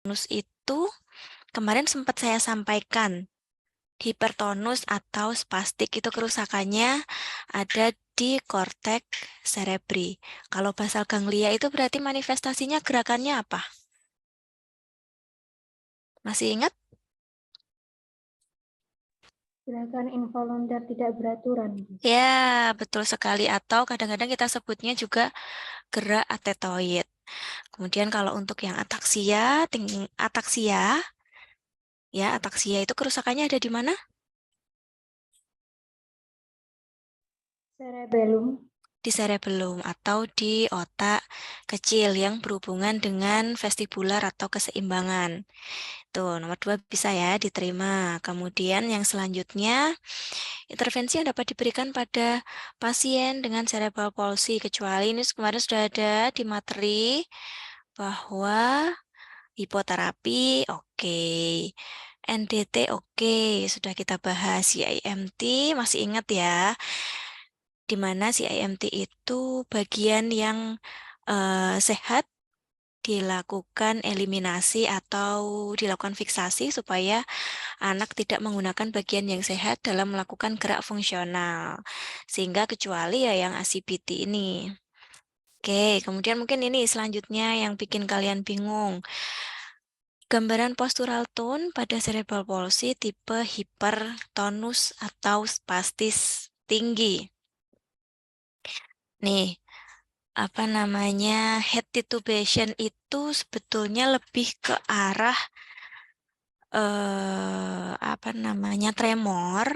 Tonus itu kemarin sempat saya sampaikan, hipertonus atau spastik itu kerusakannya ada di korteks cerebri. Kalau basal ganglia itu berarti manifestasinya gerakannya apa? Masih ingat? Gerakan involunter tidak beraturan. Ya, betul sekali. Atau kadang-kadang kita sebutnya juga gerak atetoid. Kemudian kalau untuk yang ataksia, ataksia itu kerusakannya ada di mana? Cerebellum. Di cerebellum atau di otak kecil yang berhubungan dengan vestibular atau keseimbangan. Tuh, nomor 2 bisa ya diterima. Kemudian yang selanjutnya, intervensi yang dapat diberikan pada pasien dengan cerebral palsy, kecuali ini kemarin sudah ada di materi bahwa hipoterapi, oke. NDT, oke. Sudah kita bahas. CIMT, masih ingat ya? Di mana CIMT itu bagian yang sehat dilakukan eliminasi atau dilakukan fiksasi supaya anak tidak menggunakan bagian yang sehat dalam melakukan gerak fungsional. Sehingga kecuali ya yang ACPT ini. Oke, kemudian mungkin ini selanjutnya yang bikin kalian bingung. Gambaran postural tone pada cerebral palsy tipe hipertonus atau spastis tinggi. Nih, apa namanya, head titubation itu sebetulnya lebih ke arah apa namanya, tremor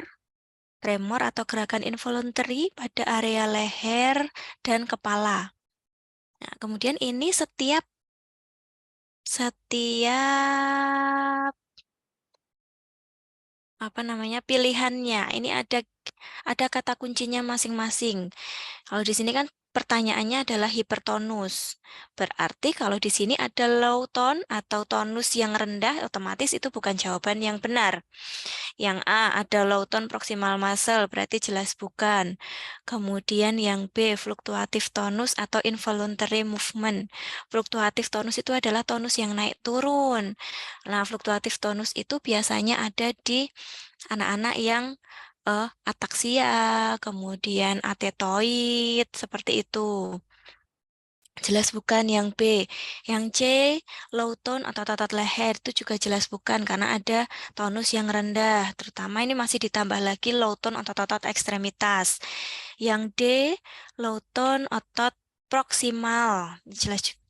atau gerakan involuntary pada area leher dan kepala. Nah, kemudian ini setiap apa namanya, pilihannya. Ini ada kata kuncinya masing-masing. Kalau di sini kan pertanyaannya adalah hipertonus. Berarti kalau di sini ada low tone atau tonus yang rendah, otomatis itu bukan jawaban yang benar. Yang A ada low tone proximal muscle, berarti jelas bukan. Kemudian yang B fluktuatif tonus atau involuntary movement. Fluktuatif tonus itu adalah tonus yang naik turun. Nah, fluktuatif tonus itu biasanya ada di anak-anak yang ataksia, kemudian atetoid, seperti itu. Jelas bukan yang B. Yang C, low tone atau otot leher itu juga jelas bukan karena ada tonus yang rendah. Terutama ini masih ditambah lagi low tone otot-otot ekstremitas. Yang D, low tone otot proksimal.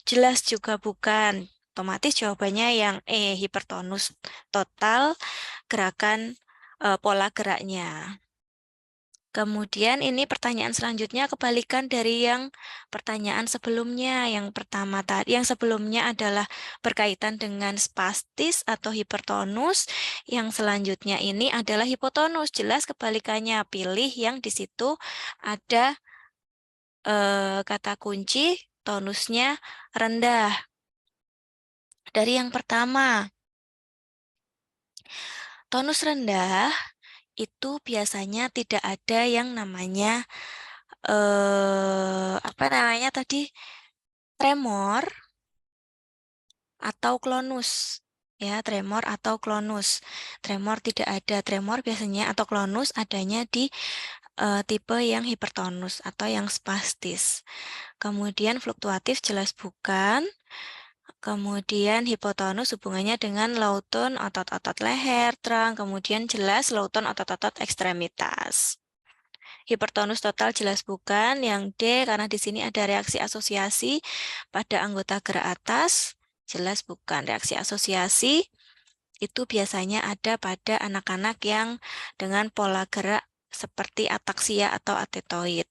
Jelas juga bukan. Otomatis jawabannya yang E, hipertonus total gerakan pola geraknya. Kemudian ini pertanyaan selanjutnya kebalikan dari yang pertanyaan sebelumnya. Yang pertama tadi, yang sebelumnya adalah berkaitan dengan spastis atau hipertonus. Yang selanjutnya ini adalah hipotonus. Jelas kebalikannya. Pilih yang di situ ada kata kunci tonusnya rendah. Dari yang pertama, tonus rendah itu biasanya tidak ada yang namanya apa namanya tadi, tremor atau klonus. Ya, tremor atau klonus. Tremor tidak ada. Tremor biasanya atau klonus adanya di tipe yang hipertonus atau yang spastis. Kemudian fluktuatif jelas bukan. Kemudian hipotonus hubungannya dengan low tone otot-otot leher, terang. Kemudian jelas low tone otot-otot ekstremitas. Hipertonus total jelas bukan. Yang D karena di sini ada reaksi asosiasi pada anggota gerak atas, jelas bukan. Reaksi asosiasi itu biasanya ada pada anak-anak yang dengan pola gerak seperti ataksia atau atetoid.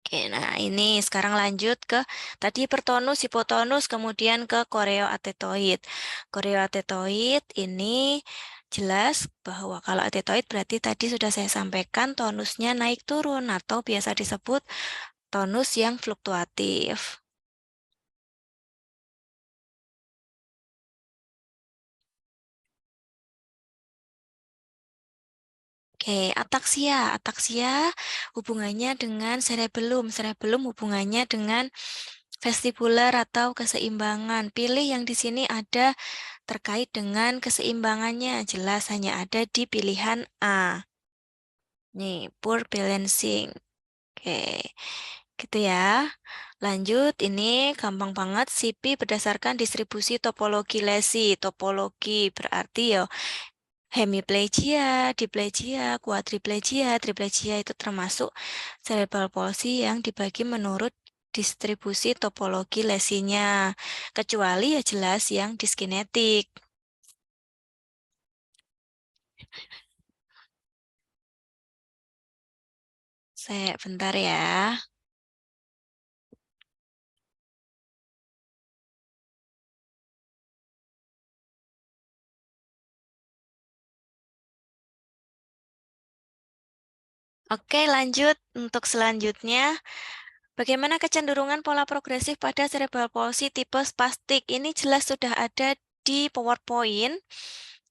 Oke, nah ini sekarang lanjut ke tadi hipertonus, hipotonus, kemudian ke koreoatetoid. Koreoatetoid ini jelas bahwa kalau atetoid berarti tadi sudah saya sampaikan tonusnya naik turun atau biasa disebut tonus yang fluktuatif. Oke, ataksia. Ataksia hubungannya dengan cerebellum. Cerebellum hubungannya dengan vestibular atau keseimbangan. Pilih yang di sini ada terkait dengan keseimbangannya. Jelas hanya ada di pilihan A. Nih, poor balancing. Oke, gitu ya. Lanjut, ini gampang banget. CP berdasarkan distribusi topologi lesi. Topologi berarti ya hemiplegia, diplegia, quadriplegia, triplegia itu termasuk cerebral palsy yang dibagi menurut distribusi topologi lesinya. Kecuali ya jelas yang diskinetik. Saya bentar ya. Oke, lanjut. Untuk selanjutnya, bagaimana kecenderungan pola progresif pada cerebral palsy tipe spastik? Ini jelas sudah ada di PowerPoint,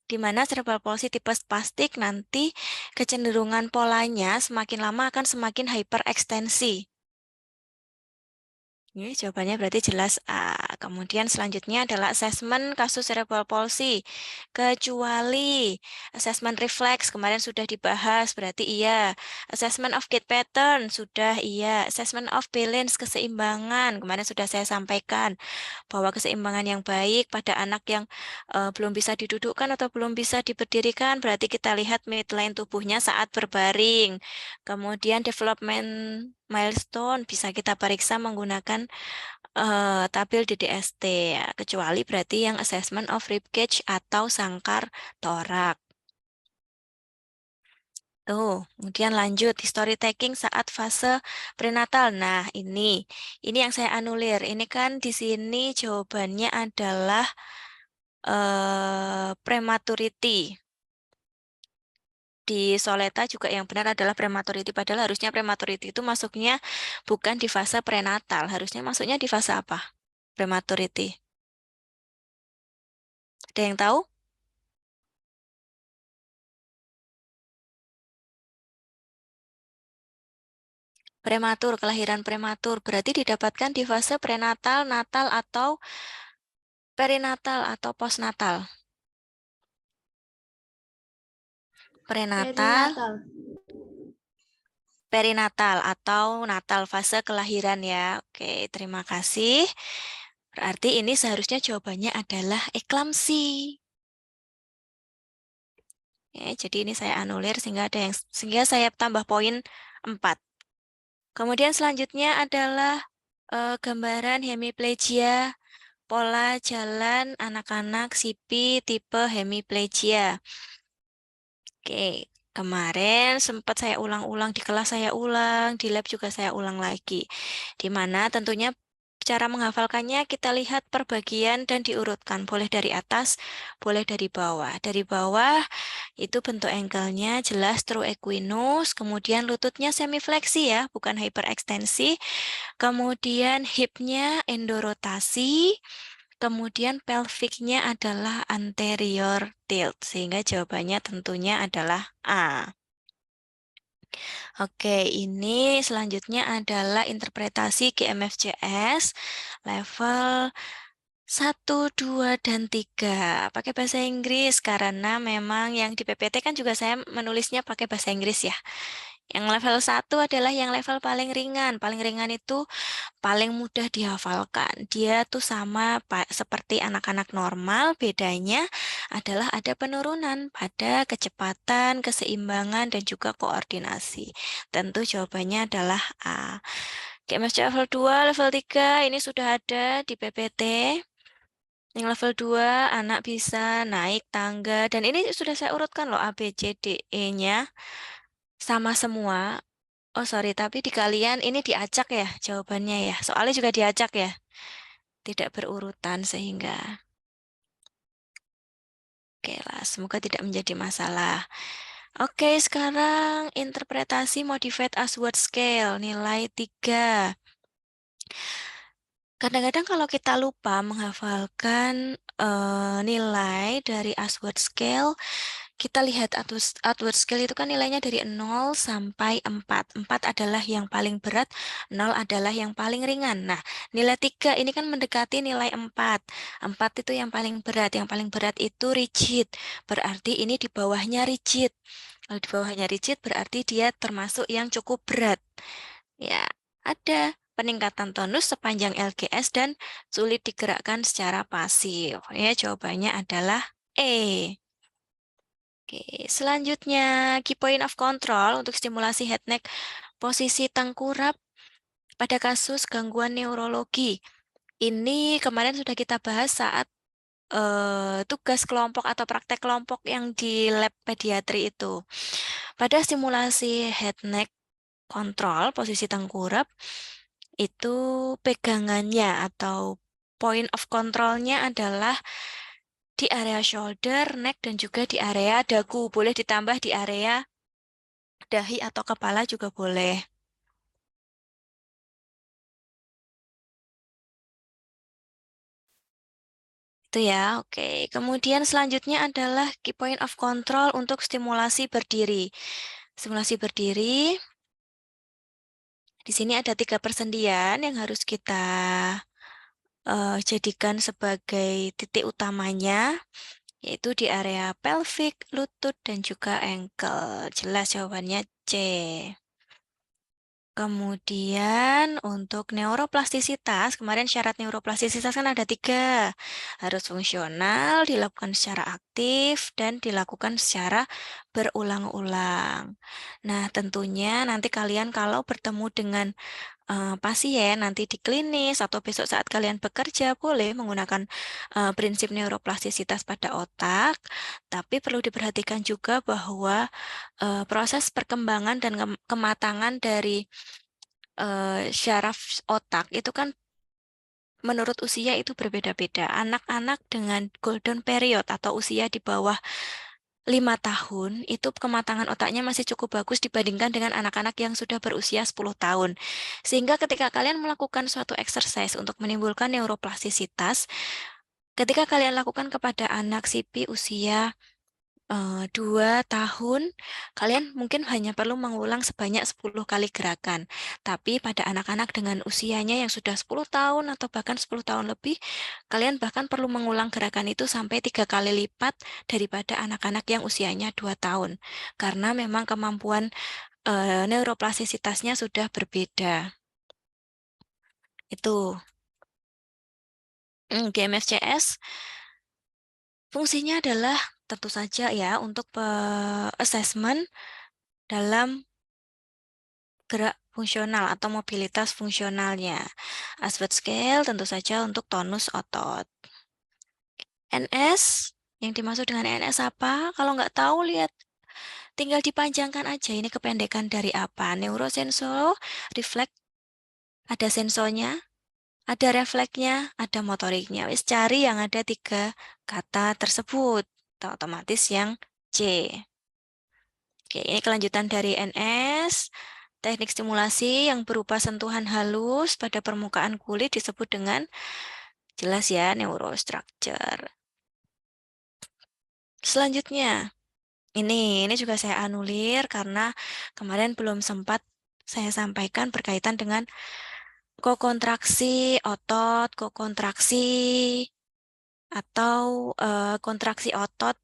di mana cerebral palsy tipe spastik nanti kecenderungan polanya semakin lama akan semakin hyperekstensi. Ini jawabannya berarti jelas A. Kemudian selanjutnya adalah asesmen kasus cerebral palsy. Kecuali asesmen refleks kemarin sudah dibahas, berarti iya. Assessment of gait pattern sudah iya. Assessment of balance keseimbangan kemarin sudah saya sampaikan bahwa keseimbangan yang baik pada anak yang belum bisa didudukkan atau belum bisa diberdirikan berarti kita lihat midline tubuhnya saat berbaring. Kemudian development milestone bisa kita periksa menggunakan tabel DDST ya, kecuali berarti yang assessment of rib cage atau sangkar torak. Tuh, kemudian lanjut history taking saat fase prenatal. Nah, ini yang saya anulir. Ini kan di sini jawabannya adalah prematurity. Di Soleta juga yang benar adalah prematurity. Padahal harusnya prematurity itu masuknya bukan di fase prenatal. Harusnya masuknya di fase apa? Prematurity. Ada yang tahu? Prematur, kelahiran prematur. Berarti didapatkan di fase prenatal, natal, atau perinatal, atau postnatal. Prenatal, Perinatal. perinatal, atau natal, fase kelahiran ya. Oke, terima kasih. Berarti ini seharusnya jawabannya adalah eklamsi. Ya, jadi ini saya anulir sehingga saya tambah poin 4. Kemudian selanjutnya adalah gambaran hemiplegia, pola jalan anak-anak sipi tipe hemiplegia. Oke, kemarin sempat saya ulang-ulang di kelas, saya ulang, di lab juga saya ulang lagi. Di mana tentunya cara menghafalkannya kita lihat per bagian dan diurutkan. Boleh dari atas, boleh dari bawah. Dari bawah itu bentuk ankle-nya jelas true equinus, kemudian lututnya semifleksi ya, bukan hyperekstensi. Kemudian hip-nya endorotasi, kemudian pelviknya adalah anterior tilt, sehingga jawabannya tentunya adalah A. Oke, ini selanjutnya adalah interpretasi GMFCS level 1, 2, dan 3. Pakai bahasa Inggris karena memang yang di PPT kan juga saya menulisnya pakai bahasa Inggris ya. Yang level 1 adalah yang level paling ringan. Paling ringan itu paling mudah dihafalkan. Dia tuh sama seperti anak-anak normal, bedanya adalah ada penurunan pada kecepatan, keseimbangan, dan juga koordinasi. Tentu jawabannya adalah A. GMSC level 2, level 3 ini sudah ada di PPT. Yang level 2, anak bisa naik tangga. Dan ini sudah saya urutkan loh, A, B, C, D, E-nya. Sama semua. Oh sorry, tapi di kalian ini diacak ya jawabannya ya. Soalnya juga diacak ya. Tidak berurutan sehingga. Oke lah, semoga tidak menjadi masalah. Oke, sekarang interpretasi modified Ashworth scale nilai 3. Kadang-kadang kalau kita lupa menghafalkan nilai dari Ashworth scale, kita lihat outward scale itu kan nilainya dari 0 sampai 4. 4 adalah yang paling berat, 0 adalah yang paling ringan. Nah, nilai 3 ini kan mendekati nilai 4. 4 itu yang paling berat. Yang paling berat itu rigid. Berarti ini di bawahnya rigid. Kalau di bawahnya rigid berarti dia termasuk yang cukup berat. Ya, ada peningkatan tonus sepanjang LGS dan sulit digerakkan secara pasif. Ya, jawabannya adalah E. Oke, selanjutnya key point of control untuk stimulasi head neck posisi tengkurap pada kasus gangguan neurologi. Ini kemarin sudah kita bahas saat tugas kelompok atau praktek kelompok yang di lab pediatri itu. Pada stimulasi head neck control posisi tengkurap itu pegangannya atau point of controlnya adalah di area shoulder, neck, dan juga di area dagu. Boleh ditambah di area dahi atau kepala juga boleh. Itu ya, oke. Kemudian selanjutnya adalah key point of control untuk stimulasi berdiri. Stimulasi berdiri, di sini ada 3 persendian yang harus kita jadikan sebagai titik utamanya, yaitu di area pelvic, lutut, dan juga ankle. Jelas jawabannya C. Kemudian untuk neuroplastisitas, kemarin syarat neuroplastisitas kan ada 3. Harus fungsional, dilakukan secara aktif, dan dilakukan secara berulang-ulang. Nah, tentunya nanti kalian kalau bertemu dengan pasien nanti di klinis atau besok saat kalian bekerja boleh menggunakan prinsip neuroplastisitas pada otak, tapi perlu diperhatikan juga bahwa proses perkembangan dan kematangan dari syaraf otak itu kan menurut usia itu berbeda-beda. Anak-anak dengan golden period atau usia di bawah 5 tahun itu kematangan otaknya masih cukup bagus dibandingkan dengan anak-anak yang sudah berusia 10 tahun. Sehingga ketika kalian melakukan suatu exercise untuk menimbulkan neuroplastisitas, ketika kalian lakukan kepada anak SIPI usia 2 tahun, kalian mungkin hanya perlu mengulang sebanyak 10 kali gerakan. Tapi pada anak-anak dengan usianya yang sudah 10 tahun atau bahkan 10 tahun lebih, kalian bahkan perlu mengulang gerakan itu sampai 3 kali lipat daripada anak-anak yang usianya 2 tahun. Karena memang kemampuan neuroplastisitasnya sudah berbeda. Itu. GMFCS fungsinya adalah tentu saja ya untuk assessment dalam gerak fungsional atau mobilitas fungsionalnya. Aswad scale tentu saja untuk tonus otot. NS, yang dimaksud dengan NS apa? Kalau nggak tahu lihat, tinggal dipanjangkan aja ini kependekan dari apa. Neurosenso, refleks, ada sensonya, ada refleksnya, ada motoriknya. Wis cari yang ada 3 kata tersebut. Otomatis yang C. Oke, ini kelanjutan dari NS. Teknik stimulasi yang berupa sentuhan halus pada permukaan kulit disebut dengan jelas ya neurostructure. Selanjutnya, ini juga saya anulir karena kemarin belum sempat saya sampaikan berkaitan dengan kokontraksi otot, kokontraksi atau kontraksi otot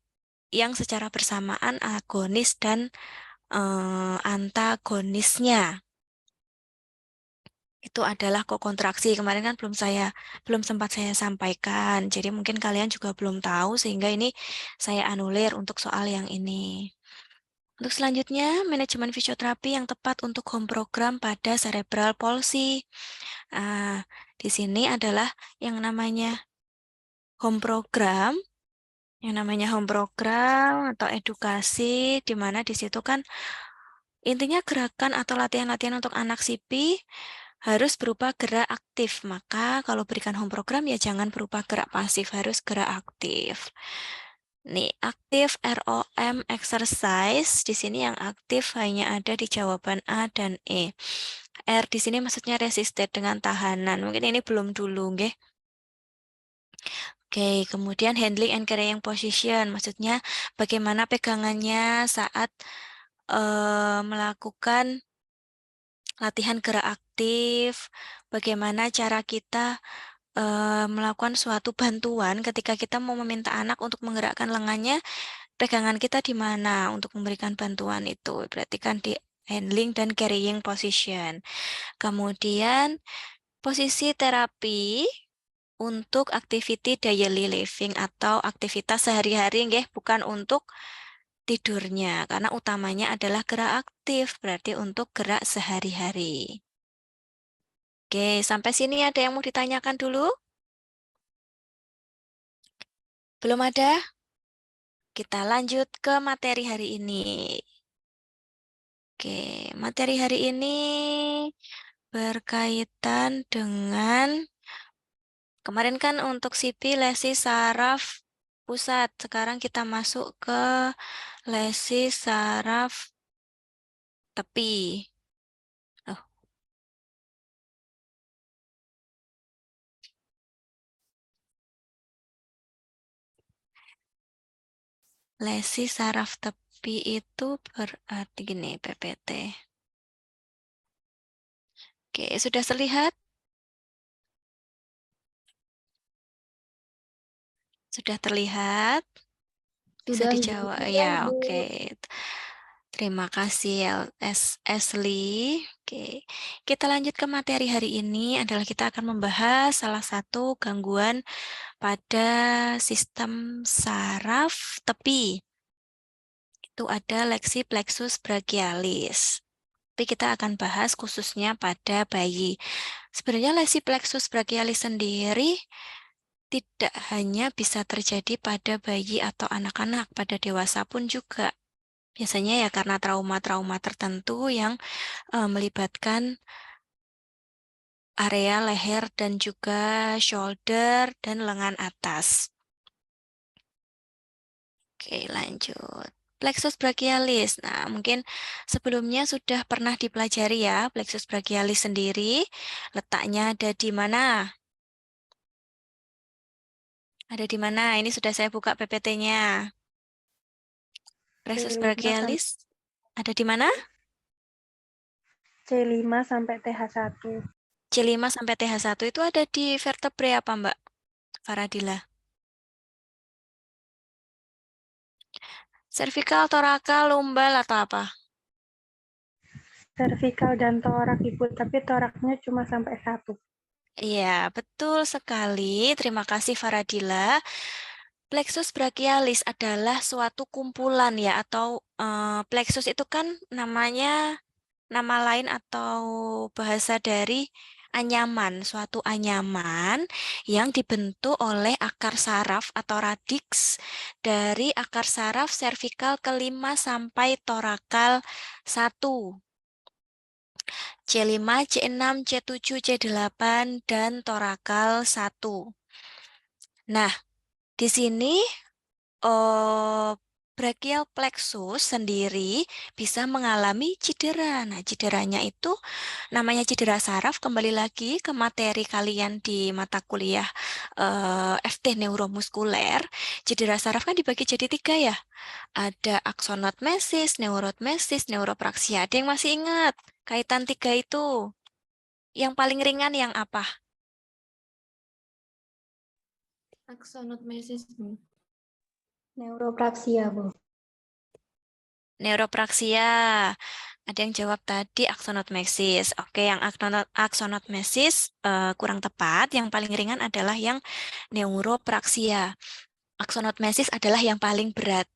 yang secara bersamaan agonis dan antagonisnya. Itu adalah kokontraksi. Kemarin kan belum sempat saya sampaikan. Jadi mungkin kalian juga belum tahu sehingga ini saya anulir untuk soal yang ini. Untuk selanjutnya, manajemen fisioterapi yang tepat untuk home program pada cerebral palsy. Di sini adalah yang namanya home program, atau edukasi, di mana di situ kan intinya gerakan atau latihan-latihan untuk anak SIPI harus berupa gerak aktif. Maka kalau berikan home program ya jangan berupa gerak pasif, harus gerak aktif. Nih, aktif ROM exercise di sini yang aktif hanya ada di jawaban A dan E. R di sini maksudnya resisted dengan tahanan. Mungkin ini belum dulu, nggih. Oke, kemudian handling and carrying position, maksudnya bagaimana pegangannya saat melakukan latihan gerak aktif, bagaimana cara kita melakukan suatu bantuan ketika kita mau meminta anak untuk menggerakkan lengannya, pegangan kita di mana untuk memberikan bantuan itu. Berarti kan di handling dan carrying position. Kemudian posisi terapi untuk activity daily living atau aktivitas sehari-hari, nggih, bukan untuk tidurnya, karena utamanya adalah gerak aktif, berarti untuk gerak sehari-hari. Oke, sampai sini ada yang mau ditanyakan dulu? Belum ada? Kita lanjut ke materi hari ini. Oke, materi hari ini berkaitan dengan kemarin kan untuk sipil lesi saraf pusat. Sekarang kita masuk ke lesi saraf tepi. Oh, lesi saraf tepi itu berarti gini, PPT. Oke, sudah terlihat? Sudah terlihat? Bisa Sudah, Bu. dijawab. Sudah, Ya, Bu. oke. Terima kasih Ashley. Oke. Kita lanjut ke materi hari ini adalah kita akan membahas salah satu gangguan pada sistem saraf tepi. Itu ada leksi plexus brachialis. Tapi kita akan bahas khususnya pada bayi. Sebenarnya lesi plexus brachialis sendiri tidak hanya bisa terjadi pada bayi atau anak-anak, pada dewasa pun juga. Biasanya ya karena trauma-trauma tertentu yang melibatkan area leher dan juga shoulder dan lengan atas. Oke, lanjut. Plexus brachialis. Nah, mungkin sebelumnya sudah pernah dipelajari ya, plexus brachialis sendiri. Letaknya ada di mana? Ada di mana? Ini sudah saya buka PPT-nya. Plexus C5 brachialis ada di mana? C5 sampai TH1. C5 sampai TH1 itu ada di vertebrae apa, Mbak Faradila? Cervical, thoracal, lumbal atau apa? Cervical dan torak, Ibu, tapi toraknya cuma sampai 1. Iya, betul sekali. Terima kasih Faradila. Plexus brachialis adalah suatu kumpulan ya, atau plexus itu kan namanya, nama lain atau bahasa dari anyaman, suatu anyaman yang dibentuk oleh akar saraf atau radix dari akar saraf servikal kelima sampai torakal 1. C5, C6, C7, C8, dan torakal 1. Nah, di sini brachial plexus sendiri bisa mengalami cedera. Nah, cederanya itu namanya cedera saraf. Kembali lagi ke materi kalian di mata kuliah FT neuromuskuler. Cedera saraf kan dibagi jadi 3 ya. Ada aksonotmesis, neurotmesis, neuropraksia. Ada yang masih ingat kaitan 3 itu? Yang paling ringan yang apa? Aksonotmesis, Bu. Neuropraksia, Bu. Neuropraksia. Ada yang jawab tadi aksonotmesis. Oke, yang aksonotmesis kurang tepat. Yang paling ringan adalah yang neuropraksia. Aksonotmesis adalah yang paling berat.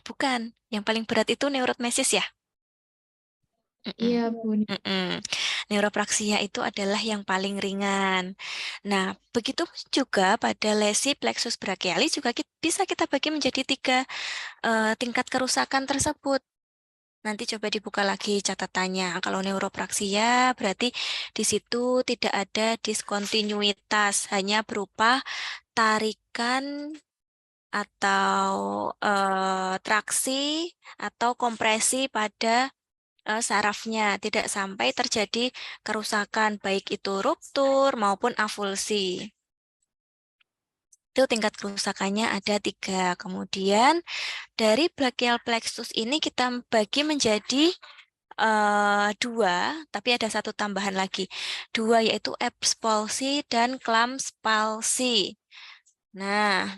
Bukan. Yang paling berat itu neurotmesis ya? Mm-mm. Iya, Bu. Mm-mm. Neuropraksia itu adalah yang paling ringan. Nah, begitu juga pada lesi plexus brachialis juga bisa kita bagi menjadi 3 tingkat kerusakan tersebut. Nanti coba dibuka lagi catatannya. Kalau neuropraksia berarti di situ tidak ada diskontinuitas, hanya berupa tarikan atau traksi atau kompresi pada sarafnya, tidak sampai terjadi kerusakan baik itu ruptur maupun avulsi. Itu tingkat kerusakannya ada 3. Kemudian dari brachial plexus ini kita bagi menjadi 2, tapi ada satu tambahan lagi. 2 yaitu Erb's palsy dan Clam's palsy. Nah,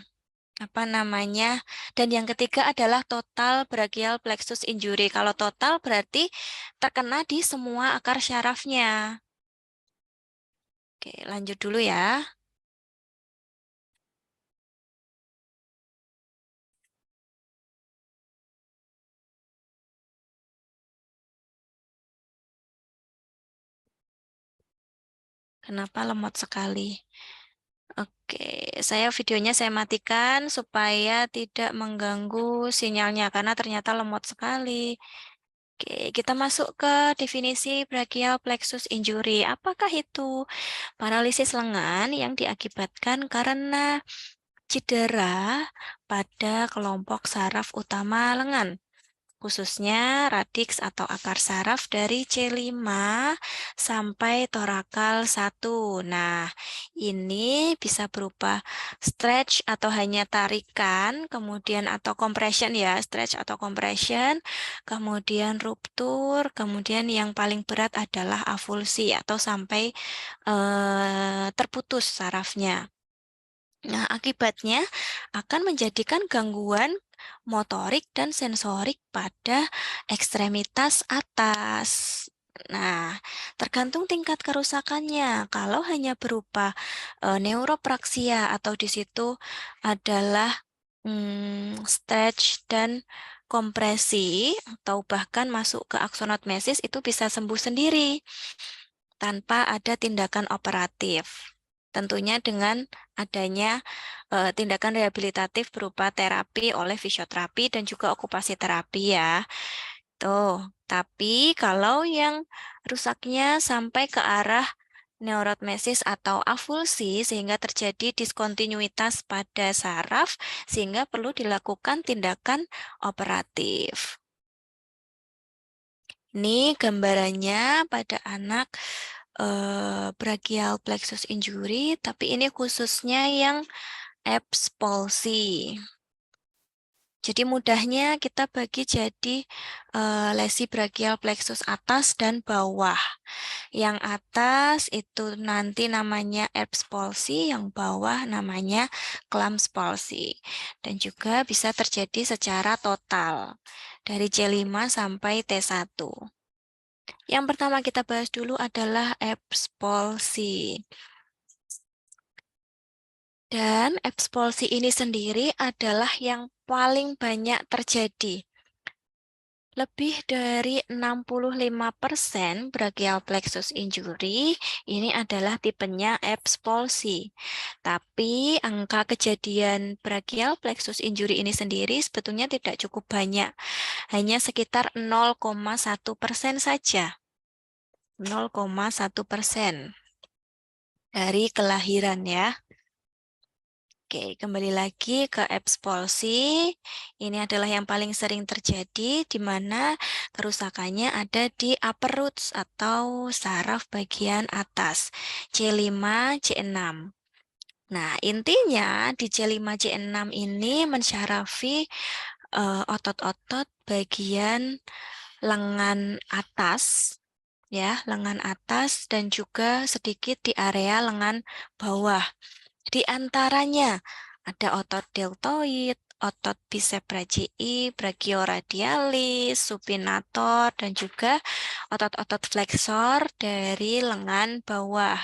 apa namanya? Dan yang ketiga adalah total brachial plexus injury. Kalau total berarti terkena di semua akar syarafnya. Oke, lanjut dulu ya. Kenapa lemot sekali? Oke, videonya saya matikan supaya tidak mengganggu sinyalnya karena ternyata lemot sekali. Oke, kita masuk ke definisi brachial plexus injury. Apakah itu paralisis lengan yang diakibatkan karena cedera pada kelompok saraf utama lengan, khususnya radix atau akar saraf dari C5 sampai torakal 1. Nah, ini bisa berupa stretch atau hanya tarikan, kemudian atau compression ya, stretch atau compression, kemudian ruptur, kemudian yang paling berat adalah avulsi atau sampai terputus sarafnya. Nah, akibatnya akan menjadikan gangguan motorik dan sensorik pada ekstremitas atas. Nah, tergantung tingkat kerusakannya. Kalau hanya berupa neuropraksia atau di situ adalah stretch dan kompresi atau bahkan masuk ke aksonomesis itu bisa sembuh sendiri tanpa ada tindakan operatif. Tentunya dengan adanya tindakan rehabilitatif berupa terapi oleh fisioterapi dan juga okupasi terapi ya. Tuh, tapi kalau yang rusaknya sampai ke arah neurotmesis atau avulsi sehingga terjadi diskontinuitas pada saraf sehingga perlu dilakukan tindakan operatif. Ini gambarannya pada anak brachial plexus injury, tapi ini khususnya yang Erb's palsy. Jadi mudahnya kita bagi jadi lesi brachial plexus atas dan bawah. Yang atas itu nanti namanya Erb's palsy, yang bawah namanya Clam's palsy. Dan juga bisa terjadi secara total dari C5 sampai T1. Yang pertama kita bahas dulu adalah Erb's palsy. Dan Erb's palsy ini sendiri adalah yang paling banyak terjadi. Lebih dari 65% brachial plexus injury ini adalah tipenya Erb's palsy. Tapi angka kejadian brachial plexus injury ini sendiri sebetulnya tidak cukup banyak. Hanya sekitar 0,1% saja. 0,1% dari kelahiran ya. Oke, kembali lagi ke Erb's palsy. Ini adalah yang paling sering terjadi di mana kerusakannya ada di upper roots atau saraf bagian atas C5, C6. Nah, intinya di C5, C6 ini mensyarafi otot-otot bagian lengan atas ya, lengan atas dan juga sedikit di area lengan bawah. Di antaranya ada otot deltoid, otot bicep brachii, brachioradialis, supinator, dan juga otot-otot flexor dari lengan bawah.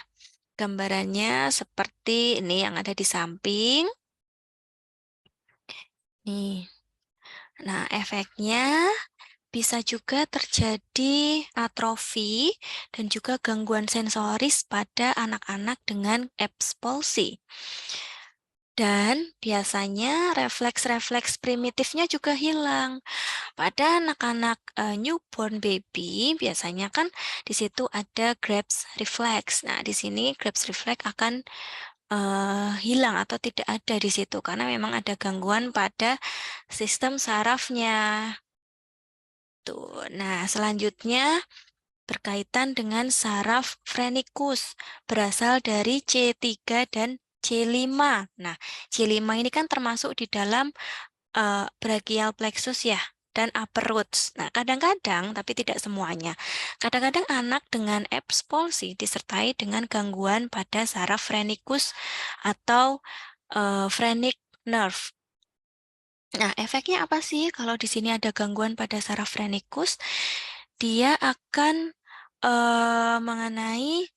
Gambarannya seperti ini yang ada di samping. Nih. Nah, efeknya bisa juga terjadi atrofi dan juga gangguan sensoris pada anak-anak dengan Erb's palsy. Dan biasanya refleks-refleks primitifnya juga hilang. Pada anak-anak newborn baby, biasanya kan di situ ada Greb's reflex. Nah, di sini Greb's reflex akan hilang atau tidak ada di situ karena memang ada gangguan pada sistem sarafnya. Tuh. Nah, selanjutnya berkaitan dengan saraf phrenikus berasal dari C3 dan C5. Nah, C5 ini kan termasuk di dalam brachial plexus ya, dan upper roots. Nah, kadang-kadang, tapi tidak semuanya, kadang-kadang anak dengan Erb's palsy disertai dengan gangguan pada saraf phrenikus atau phrenic nerve. Nah, efeknya apa sih kalau di sini ada gangguan pada saraf phrenikus? Dia akan mengenai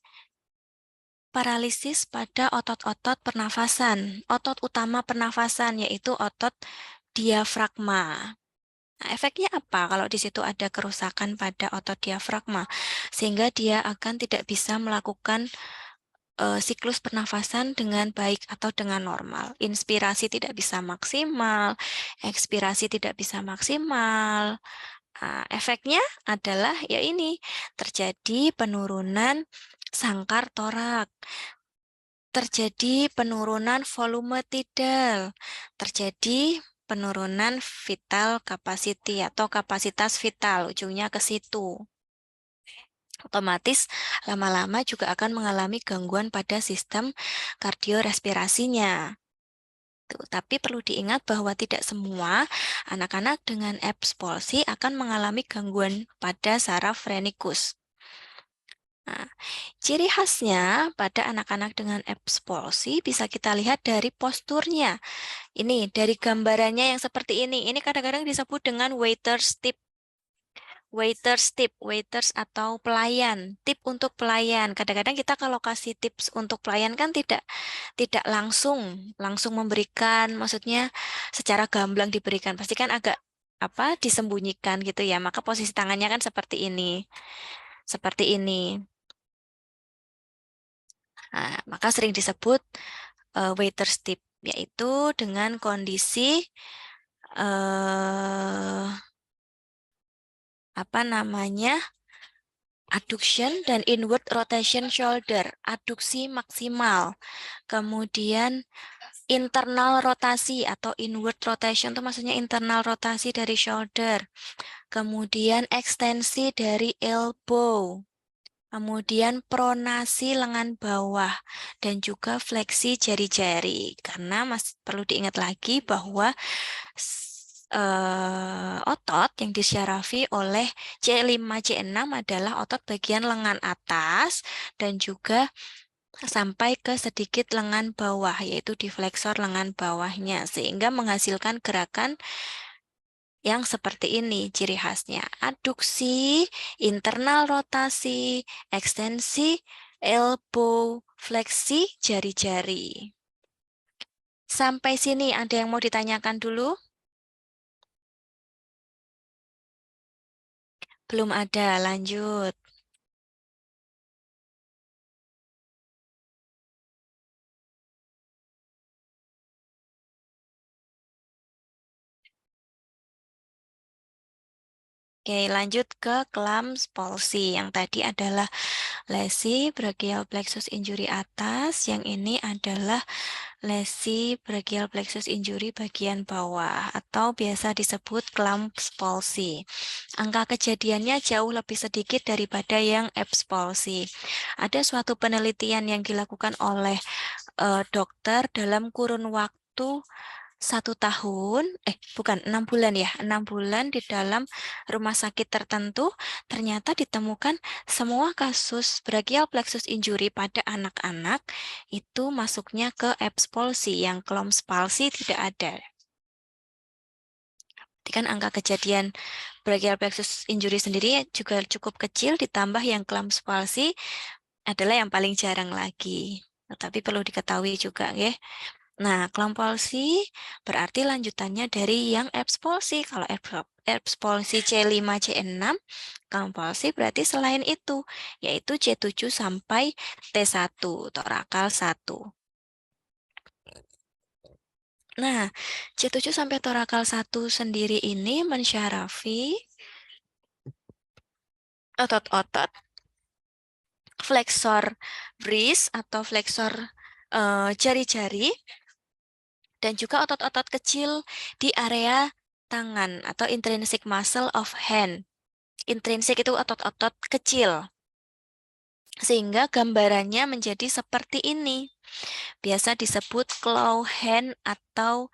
paralisis pada otot-otot pernafasan. Otot utama pernafasan yaitu otot diafragma. Nah, efeknya apa kalau di situ ada kerusakan pada otot diafragma? Sehingga dia akan tidak bisa melakukan siklus pernafasan dengan baik atau dengan normal. Inspirasi tidak bisa maksimal, ekspirasi tidak bisa maksimal. Nah, efeknya adalah ya ini, terjadi penurunan sangkar torak, terjadi penurunan volume tidal, terjadi penurunan vital capacity atau kapasitas vital, ujungnya ke situ. Otomatis lama-lama juga akan mengalami gangguan pada sistem kardiorespirasinya. Tuh, tapi perlu diingat bahwa tidak semua anak-anak dengan Erb's palsy akan mengalami gangguan pada saraf phrenikus. Nah, ciri khasnya pada anak-anak dengan Erb's palsy bisa kita lihat dari posturnya. Ini dari gambarannya yang seperti ini. Ini kadang-kadang disebut dengan waiter's tip. Waiters atau pelayan, tip untuk pelayan. Kadang-kadang kita kalau kasih tips untuk pelayan kan tidak langsung memberikan, maksudnya secara gamblang diberikan. Pasti kan agak disembunyikan gitu ya. Maka posisi tangannya kan seperti ini. Seperti ini. Nah, maka sering disebut waiter's tip, yaitu dengan kondisi adduction dan inward rotation shoulder, adduksi maksimal. Kemudian internal rotasi atau inward rotation itu maksudnya internal rotasi dari shoulder. Kemudian ekstensi dari elbow. Kemudian pronasi lengan bawah dan juga fleksi jari-jari. Karena masih perlu diingat lagi bahwa otot yang disyarafi oleh C5, C6 adalah otot bagian lengan atas dan juga sampai ke sedikit lengan bawah, yaitu di fleksor lengan bawahnya, sehingga menghasilkan gerakan yang seperti ini ciri khasnya. Adduksi, internal rotasi, ekstensi, elbow, fleksi jari-jari. Sampai sini ada yang mau ditanyakan dulu? Belum ada, lanjut. Oke, lanjut ke Clamps palsy. Yang tadi adalah lesi brachial plexus injury atas, yang ini adalah lesi brachial plexus injury bagian bawah atau biasa disebut Clamps palsy. Angka kejadiannya jauh lebih sedikit daripada yang Erb's palsy. Ada suatu penelitian yang dilakukan oleh dokter dalam kurun waktu 1 tahun, 6 bulan ya, 6 bulan di dalam rumah sakit tertentu, ternyata ditemukan semua kasus brachial plexus injury pada anak-anak itu masuknya ke Erb's palsy, yang Clamps palsy tidak ada. Jadi kan angka kejadian brachial plexus injury sendiri juga cukup kecil, ditambah yang Clamps palsy adalah yang paling jarang lagi. Tapi perlu diketahui juga ya. Nah, Clamps palsy berarti lanjutannya dari yang Erb's palsy. Kalau Erb's palsy C5, C6, Clamps palsy berarti selain itu, yaitu C7 sampai T1, torakal 1. Nah, C7 sampai torakal 1 sendiri ini mensyarafi otot-otot fleksor wrist atau fleksor jari-jari, dan juga otot-otot kecil di area tangan atau intrinsic muscle of hand. Intrinsik itu otot-otot kecil. Sehingga gambarannya menjadi seperti ini. Biasa disebut claw hand atau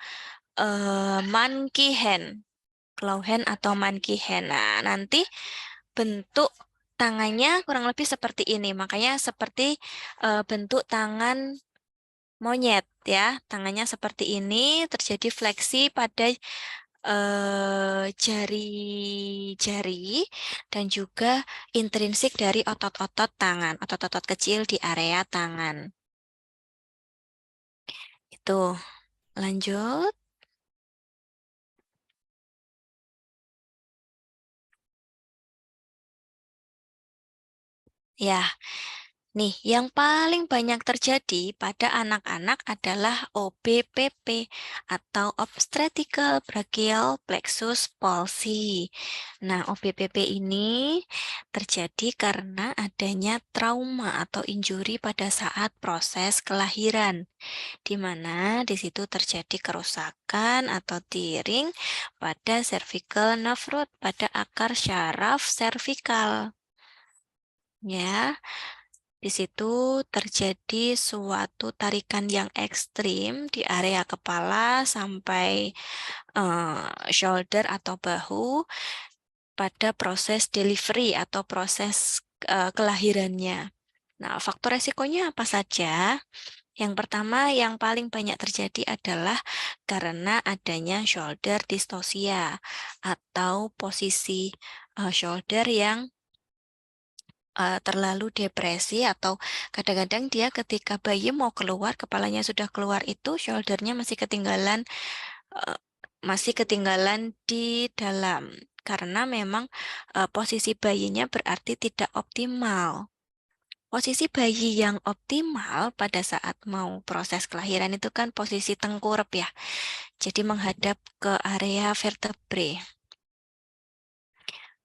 monkey hand. Claw hand atau monkey hand. Nah, nanti bentuk tangannya kurang lebih seperti ini. Makanya seperti bentuk tangan monyet ya. Tangannya seperti ini, terjadi fleksi pada jari-jari dan juga intrinsik dari otot-otot tangan, otot-otot kecil di area tangan. Itu. Lanjut. Ya, nih, yang paling banyak terjadi pada anak-anak adalah OBPP atau Obstetrical Brachial Plexus Palsy. Nah, OBPP ini terjadi karena adanya trauma atau injuri pada saat proses kelahiran, di mana di situ terjadi kerusakan atau tearing pada cervical nerve root, pada akar syaraf servikal. Ya, di situ terjadi suatu tarikan yang ekstrim di area kepala sampai shoulder atau bahu pada proses delivery atau proses kelahirannya. Nah, faktor resikonya apa saja? Yang pertama, yang paling banyak terjadi adalah karena adanya shoulder dystocia atau posisi shoulder yang terlalu depresi, atau kadang-kadang dia ketika bayi mau keluar, kepalanya sudah keluar, itu shouldernya masih ketinggalan di dalam karena memang posisi bayinya berarti tidak optimal. Posisi bayi yang optimal pada saat mau proses kelahiran itu kan posisi tengkurap ya. Jadi menghadap ke area vertebrae.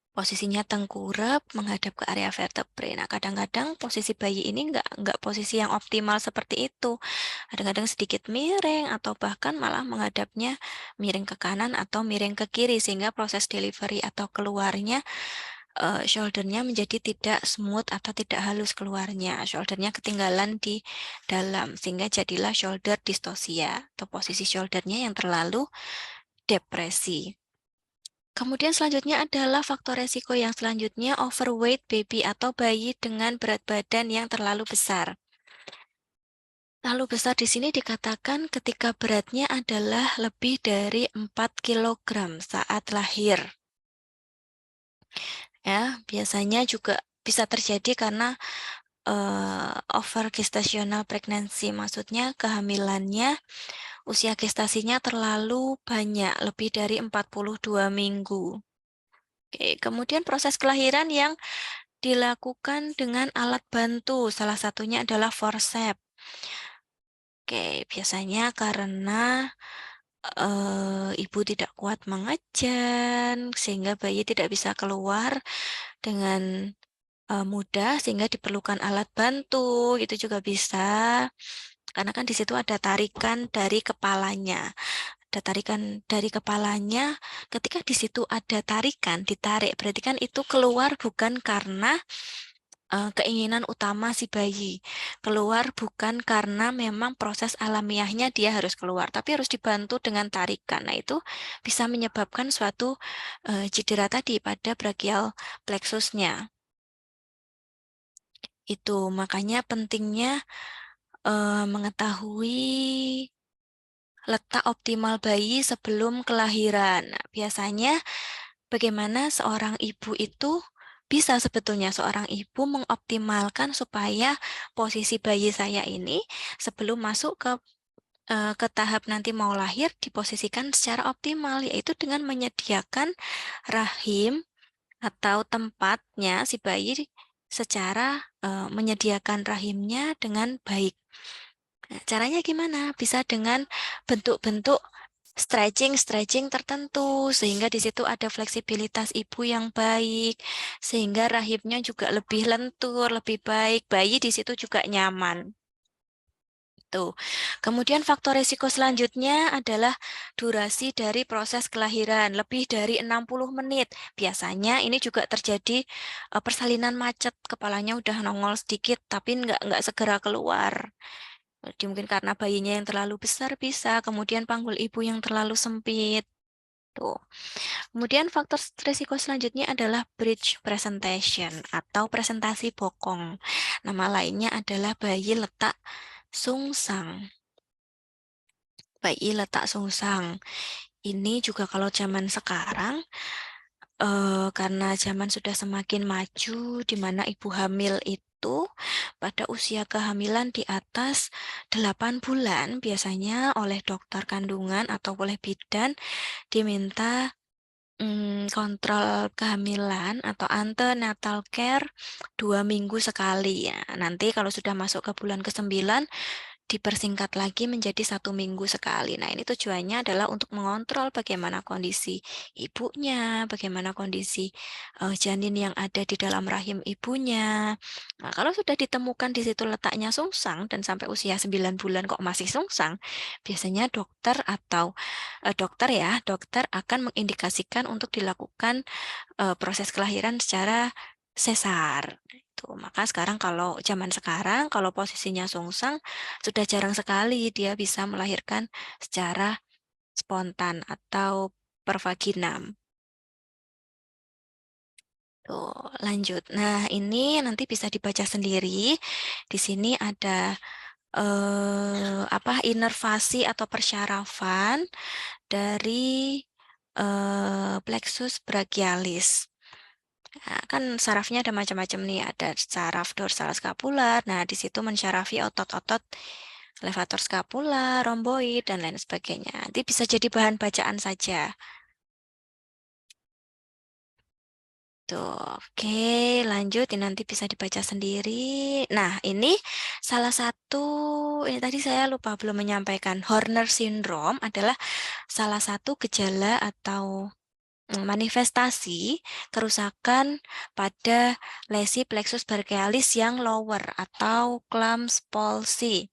Posisinya tengkurap menghadap ke area vertebrae. Nah, kadang-kadang posisi bayi ini nggak posisi yang optimal seperti itu. Kadang-kadang sedikit miring atau bahkan malah menghadapnya miring ke kanan atau miring ke kiri, sehingga proses delivery atau keluarnya shouldernya menjadi tidak smooth atau tidak halus keluarnya. Shouldernya ketinggalan di dalam, sehingga jadilah shoulder dystocia atau posisi shouldernya yang terlalu depresi. Kemudian selanjutnya adalah faktor resiko yang selanjutnya, overweight baby atau bayi dengan berat badan yang terlalu besar. Terlalu besar di sini dikatakan ketika beratnya adalah lebih dari 4 kg saat lahir. Ya, biasanya juga bisa terjadi karena over gestational pregnancy, maksudnya kehamilannya usia gestasinya terlalu banyak, lebih dari 42 minggu. Oke, kemudian proses kelahiran yang dilakukan dengan alat bantu, salah satunya adalah forceps. Oke, biasanya karena ibu tidak kuat mengejan, sehingga bayi tidak bisa keluar dengan mudah, sehingga diperlukan alat bantu, itu juga bisa. Karena kan di situ ada tarikan dari kepalanya. Ada tarikan dari kepalanya, ketika di situ ada tarikan, ditarik, berarti kan itu keluar bukan karena keinginan utama si bayi. Keluar bukan karena memang proses alamiahnya dia harus keluar, tapi harus dibantu dengan tarikan. Nah, itu bisa menyebabkan suatu cedera tadi pada brachial plexusnya. Itu makanya pentingnya mengetahui letak optimal bayi sebelum kelahiran. Nah, biasanya bagaimana seorang ibu itu bisa sebetulnya seorang ibu mengoptimalkan supaya posisi bayi saya ini sebelum masuk ke tahap nanti mau lahir diposisikan secara optimal, yaitu dengan menyediakan rahim atau tempatnya si bayi secara menyediakan rahimnya dengan baik. Nah, caranya gimana? Bisa dengan bentuk-bentuk stretching tertentu, sehingga di situ ada fleksibilitas ibu yang baik, sehingga rahimnya juga lebih lentur, lebih baik, bayi di situ juga nyaman. Tuh. Kemudian faktor risiko selanjutnya adalah durasi dari proses kelahiran, lebih dari 60 menit. Biasanya ini juga terjadi persalinan macet, kepalanya udah nongol sedikit tapi nggak segera keluar. Jadi mungkin karena bayinya yang terlalu besar bisa, kemudian panggul ibu yang terlalu sempit. Tuh. Kemudian faktor risiko selanjutnya adalah breech presentation atau presentasi bokong. Nama lainnya adalah bayi letak sungsang. Bayi letak sungsang. Ini juga kalau zaman sekarang, karena zaman sudah semakin maju, di mana ibu hamil itu pada usia kehamilan di atas 8 bulan, biasanya oleh dokter kandungan atau oleh bidan diminta kontrol kehamilan atau antenatal care 2 minggu sekali ya. Nanti kalau sudah masuk ke bulan ke-9 dipersingkat lagi menjadi 1 minggu sekali. Nah, ini tujuannya adalah untuk mengontrol bagaimana kondisi ibunya, bagaimana kondisi janin yang ada di dalam rahim ibunya. Nah, kalau sudah ditemukan di situ letaknya sungsang dan sampai usia 9 bulan kok masih sungsang, biasanya dokter atau dokter akan mengindikasikan untuk dilakukan proses kelahiran secara sesar. Itu. Maka sekarang kalau zaman sekarang kalau posisinya sungsang sudah jarang sekali dia bisa melahirkan secara spontan atau per vaginam. Tuh, lanjut. Nah, ini nanti bisa dibaca sendiri. Di sini ada inervasi atau persyarafan dari plexus brachialis. Nah, kan sarafnya ada macam-macam nih, ada saraf dorsal scapular. Nah, di situ mensyarafi otot-otot levator scapula, romboid, dan lain sebagainya. Nanti bisa jadi bahan bacaan saja. Tuh, oke, lanjut. Ini nanti bisa dibaca sendiri. Nah, ini salah satu, ini tadi saya lupa belum menyampaikan, Horner syndrome adalah salah satu gejala atau manifestasi kerusakan pada lesi plexus brachialis yang lower atau clumps palsy.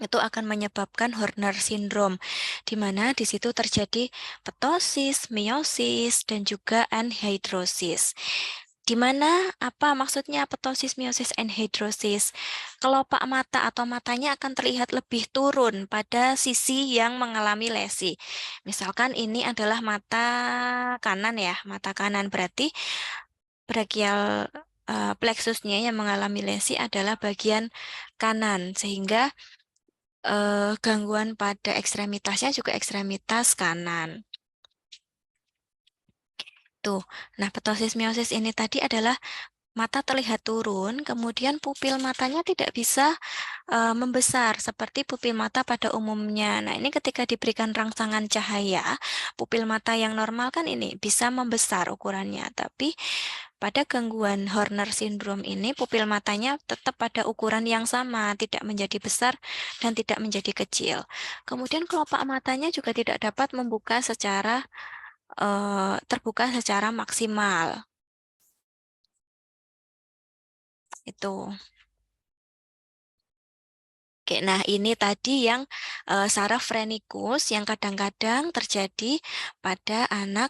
Itu akan menyebabkan Horner syndrome, di mana di situ terjadi ptosis, meiosis, dan juga anhidrosis. Di mana apa maksudnya ptosis, meiosis, anhidrosis? Kelopak mata atau matanya akan terlihat lebih turun pada sisi yang mengalami lesi. Misalkan ini adalah mata kanan ya, mata kanan berarti brachial plexusnya yang mengalami lesi adalah bagian kanan sehingga gangguan pada ekstremitasnya juga ekstremitas kanan. Tuh, nah ptosis meiosis ini tadi adalah mata terlihat turun, kemudian pupil matanya tidak bisa membesar seperti pupil mata pada umumnya. Nah, ini ketika diberikan rangsangan cahaya, pupil mata yang normal kan ini bisa membesar ukurannya, tapi pada gangguan Horner syndrome ini pupil matanya tetap pada ukuran yang sama, tidak menjadi besar dan tidak menjadi kecil. Kemudian kelopak matanya juga tidak dapat membuka secara terbuka secara maksimal. Itu. Oke, nah ini tadi yang saraf phrenikus yang kadang-kadang terjadi pada anak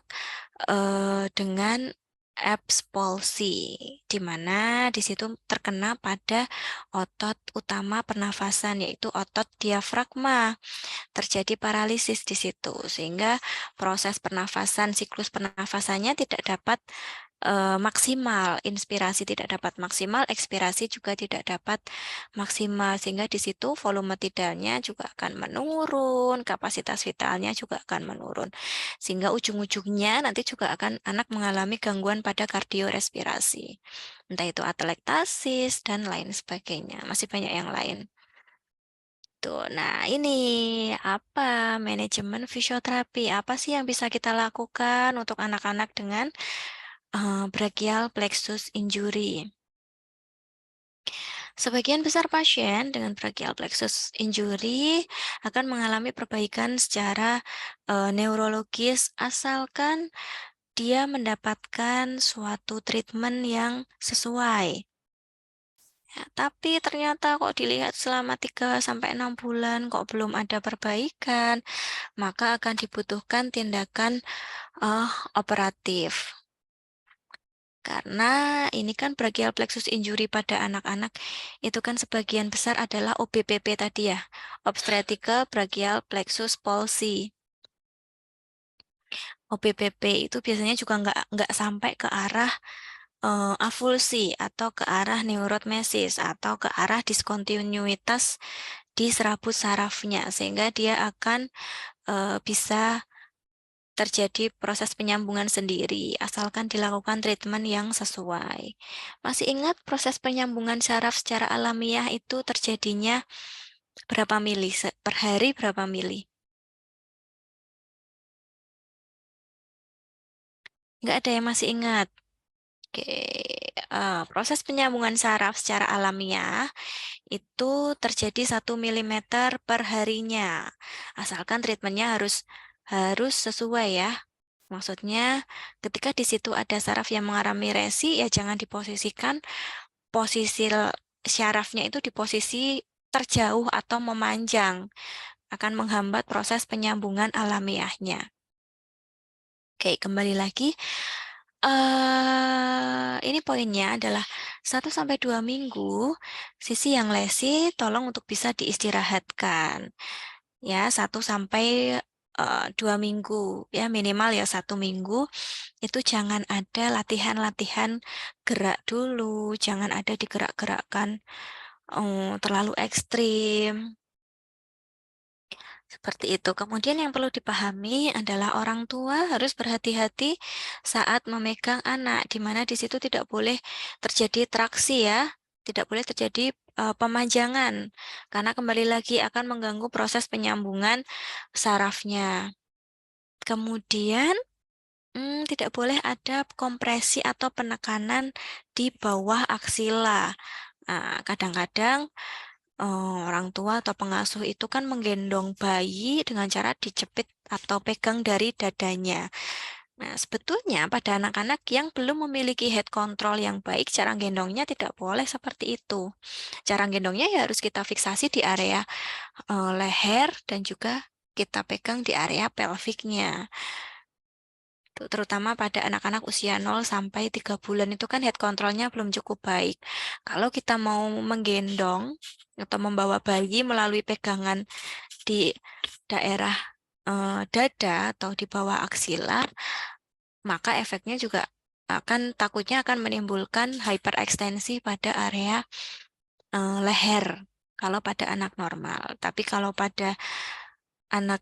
dengan Erb's palsy, di mana di situ terkena pada otot utama pernafasan yaitu otot diafragma. Terjadi paralisis di situ sehingga proses pernafasan, siklus pernafasannya tidak dapat maksimal, inspirasi tidak dapat maksimal, ekspirasi juga tidak dapat maksimal, sehingga di situ volume tidalnya juga akan menurun, kapasitas vitalnya juga akan menurun, sehingga ujung-ujungnya nanti juga akan anak mengalami gangguan pada kardiorespirasi, entah itu atelektasis dan lain sebagainya, masih banyak yang lain. Tuh, nah ini apa manajemen fisioterapi? Apa sih yang bisa kita lakukan untuk anak-anak dengan brachial plexus injury? Sebagian besar pasien dengan brachial plexus injury akan mengalami perbaikan secara neurologis asalkan dia mendapatkan suatu treatment yang sesuai. Ya, tapi ternyata kok dilihat selama 3 sampai 6 bulan kok belum ada perbaikan, maka akan dibutuhkan tindakan operatif. Karena ini kan brachial plexus injury pada anak-anak itu kan sebagian besar adalah OBPP tadi ya, obstetrical brachial plexus palsy. OBPP itu biasanya juga nggak sampai ke arah avulsi atau ke arah neurotmesis atau ke arah diskontinuitas di serabut sarafnya sehingga dia akan bisa terjadi proses penyambungan sendiri, asalkan dilakukan treatment yang sesuai. Masih ingat proses penyambungan saraf secara alamiah itu terjadinya berapa mili per hari, berapa mili? Nggak ada yang masih ingat. Oke, proses penyambungan saraf secara alamiah itu terjadi 1 mm per harinya, asalkan treatmentnya harus sesuai ya. Maksudnya, ketika di situ ada saraf yang mengalami resi, ya jangan diposisikan posisi syarafnya itu di posisi terjauh atau memanjang, akan menghambat proses penyambungan alamiahnya. Oke, kembali lagi. Ini poinnya adalah 1-2 minggu, sisi yang lesi tolong untuk bisa diistirahatkan. Ya, 1-2 minggu, ya minimal ya 1 minggu. Itu jangan ada latihan-latihan gerak dulu, jangan ada digerak-gerakkan terlalu ekstrim. Seperti itu. Kemudian yang perlu dipahami adalah orang tua harus berhati-hati saat memegang anak, di mana di situ tidak boleh terjadi traksi ya, tidak boleh terjadi pemanjangan, karena kembali lagi akan mengganggu proses penyambungan sarafnya. Kemudian tidak boleh ada kompresi atau penekanan di bawah aksila. Nah, kadang-kadang orang tua atau pengasuh itu kan menggendong bayi dengan cara dicepit atau pegang dari dadanya. Nah, sebetulnya pada anak-anak yang belum memiliki head control yang baik, cara gendongnya tidak boleh seperti itu. Cara gendongnya ya harus kita fiksasi di area leher dan juga kita pegang di area pelviknya. Terutama pada anak-anak usia 0-3 bulan itu kan head controlnya belum cukup baik. Kalau kita mau menggendong atau membawa bayi melalui pegangan di daerah dada atau di bawah aksila, maka efeknya juga takutnya akan menimbulkan hyperekstensi pada area leher kalau pada anak normal. Tapi kalau pada anak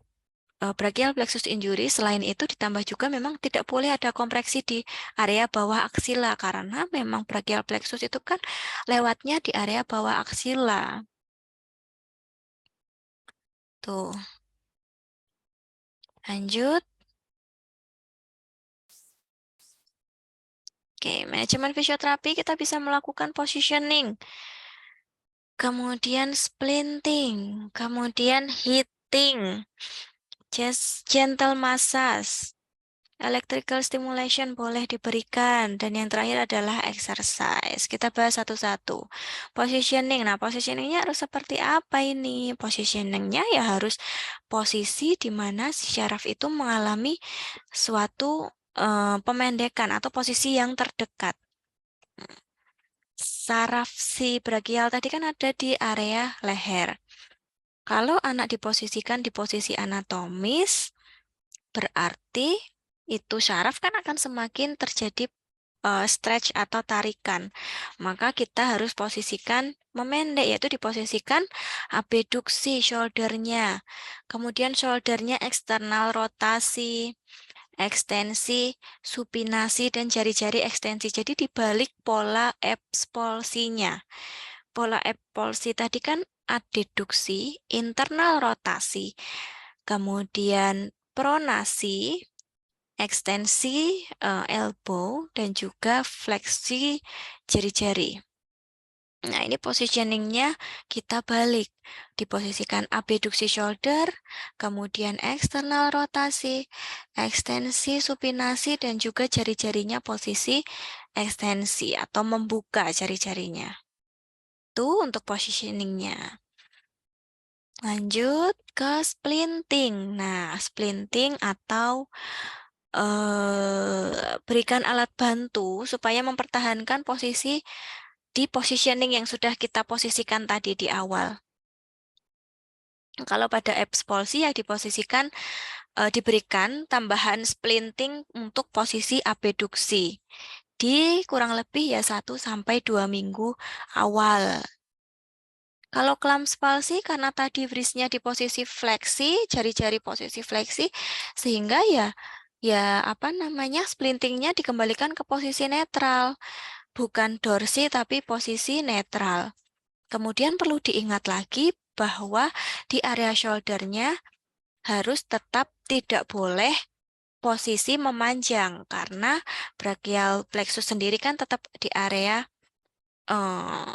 brachial plexus injury selain itu ditambah juga memang tidak boleh ada kompreksi di area bawah aksila karena memang brachial plexus itu kan lewatnya di area bawah aksila. Tuh, lanjut. Oke, manajemen fisioterapi kita bisa melakukan positioning, kemudian splinting, kemudian hitting, just gentle massage. Electrical stimulation boleh diberikan. Dan yang terakhir adalah exercise. Kita bahas satu-satu. Positioning. Nah, positioningnya harus seperti apa ini? Positioningnya ya harus posisi di mana si syaraf itu mengalami suatu pemendekan atau posisi yang terdekat. Saraf si brachial tadi kan ada di area leher. Kalau anak diposisikan di posisi anatomis, berarti itu syaraf kan akan semakin terjadi stretch atau tarikan. Maka kita harus posisikan memendek, yaitu diposisikan abduksi shouldernya. Kemudian shouldernya eksternal rotasi, ekstensi, supinasi, dan jari-jari ekstensi. Jadi dibalik pola expulsinya. Pola expulsi tadi kan adduksi, internal rotasi, kemudian pronasi, ekstensi elbow, dan juga fleksi jari-jari. Nah, ini positioningnya kita balik. Diposisikan abduksi shoulder, kemudian eksternal rotasi, ekstensi, supinasi, dan juga jari-jarinya posisi ekstensi atau membuka jari-jarinya. Itu untuk positioningnya. Lanjut ke splinting. Nah, splinting atau berikan alat bantu supaya mempertahankan posisi di positioning yang sudah kita posisikan tadi di awal. Kalau pada expulsi ya diposisikan, diberikan tambahan splinting untuk posisi abduksi di kurang lebih ya 1-2 minggu awal. Kalau clamp palsy karena tadi wristnya di posisi fleksi, jari-jari posisi fleksi, sehingga ya apa namanya splintingnya dikembalikan ke posisi netral, bukan dorsi tapi posisi netral. Kemudian perlu diingat lagi bahwa di area shouldernya harus tetap tidak boleh posisi memanjang karena brachial plexus sendiri kan tetap di area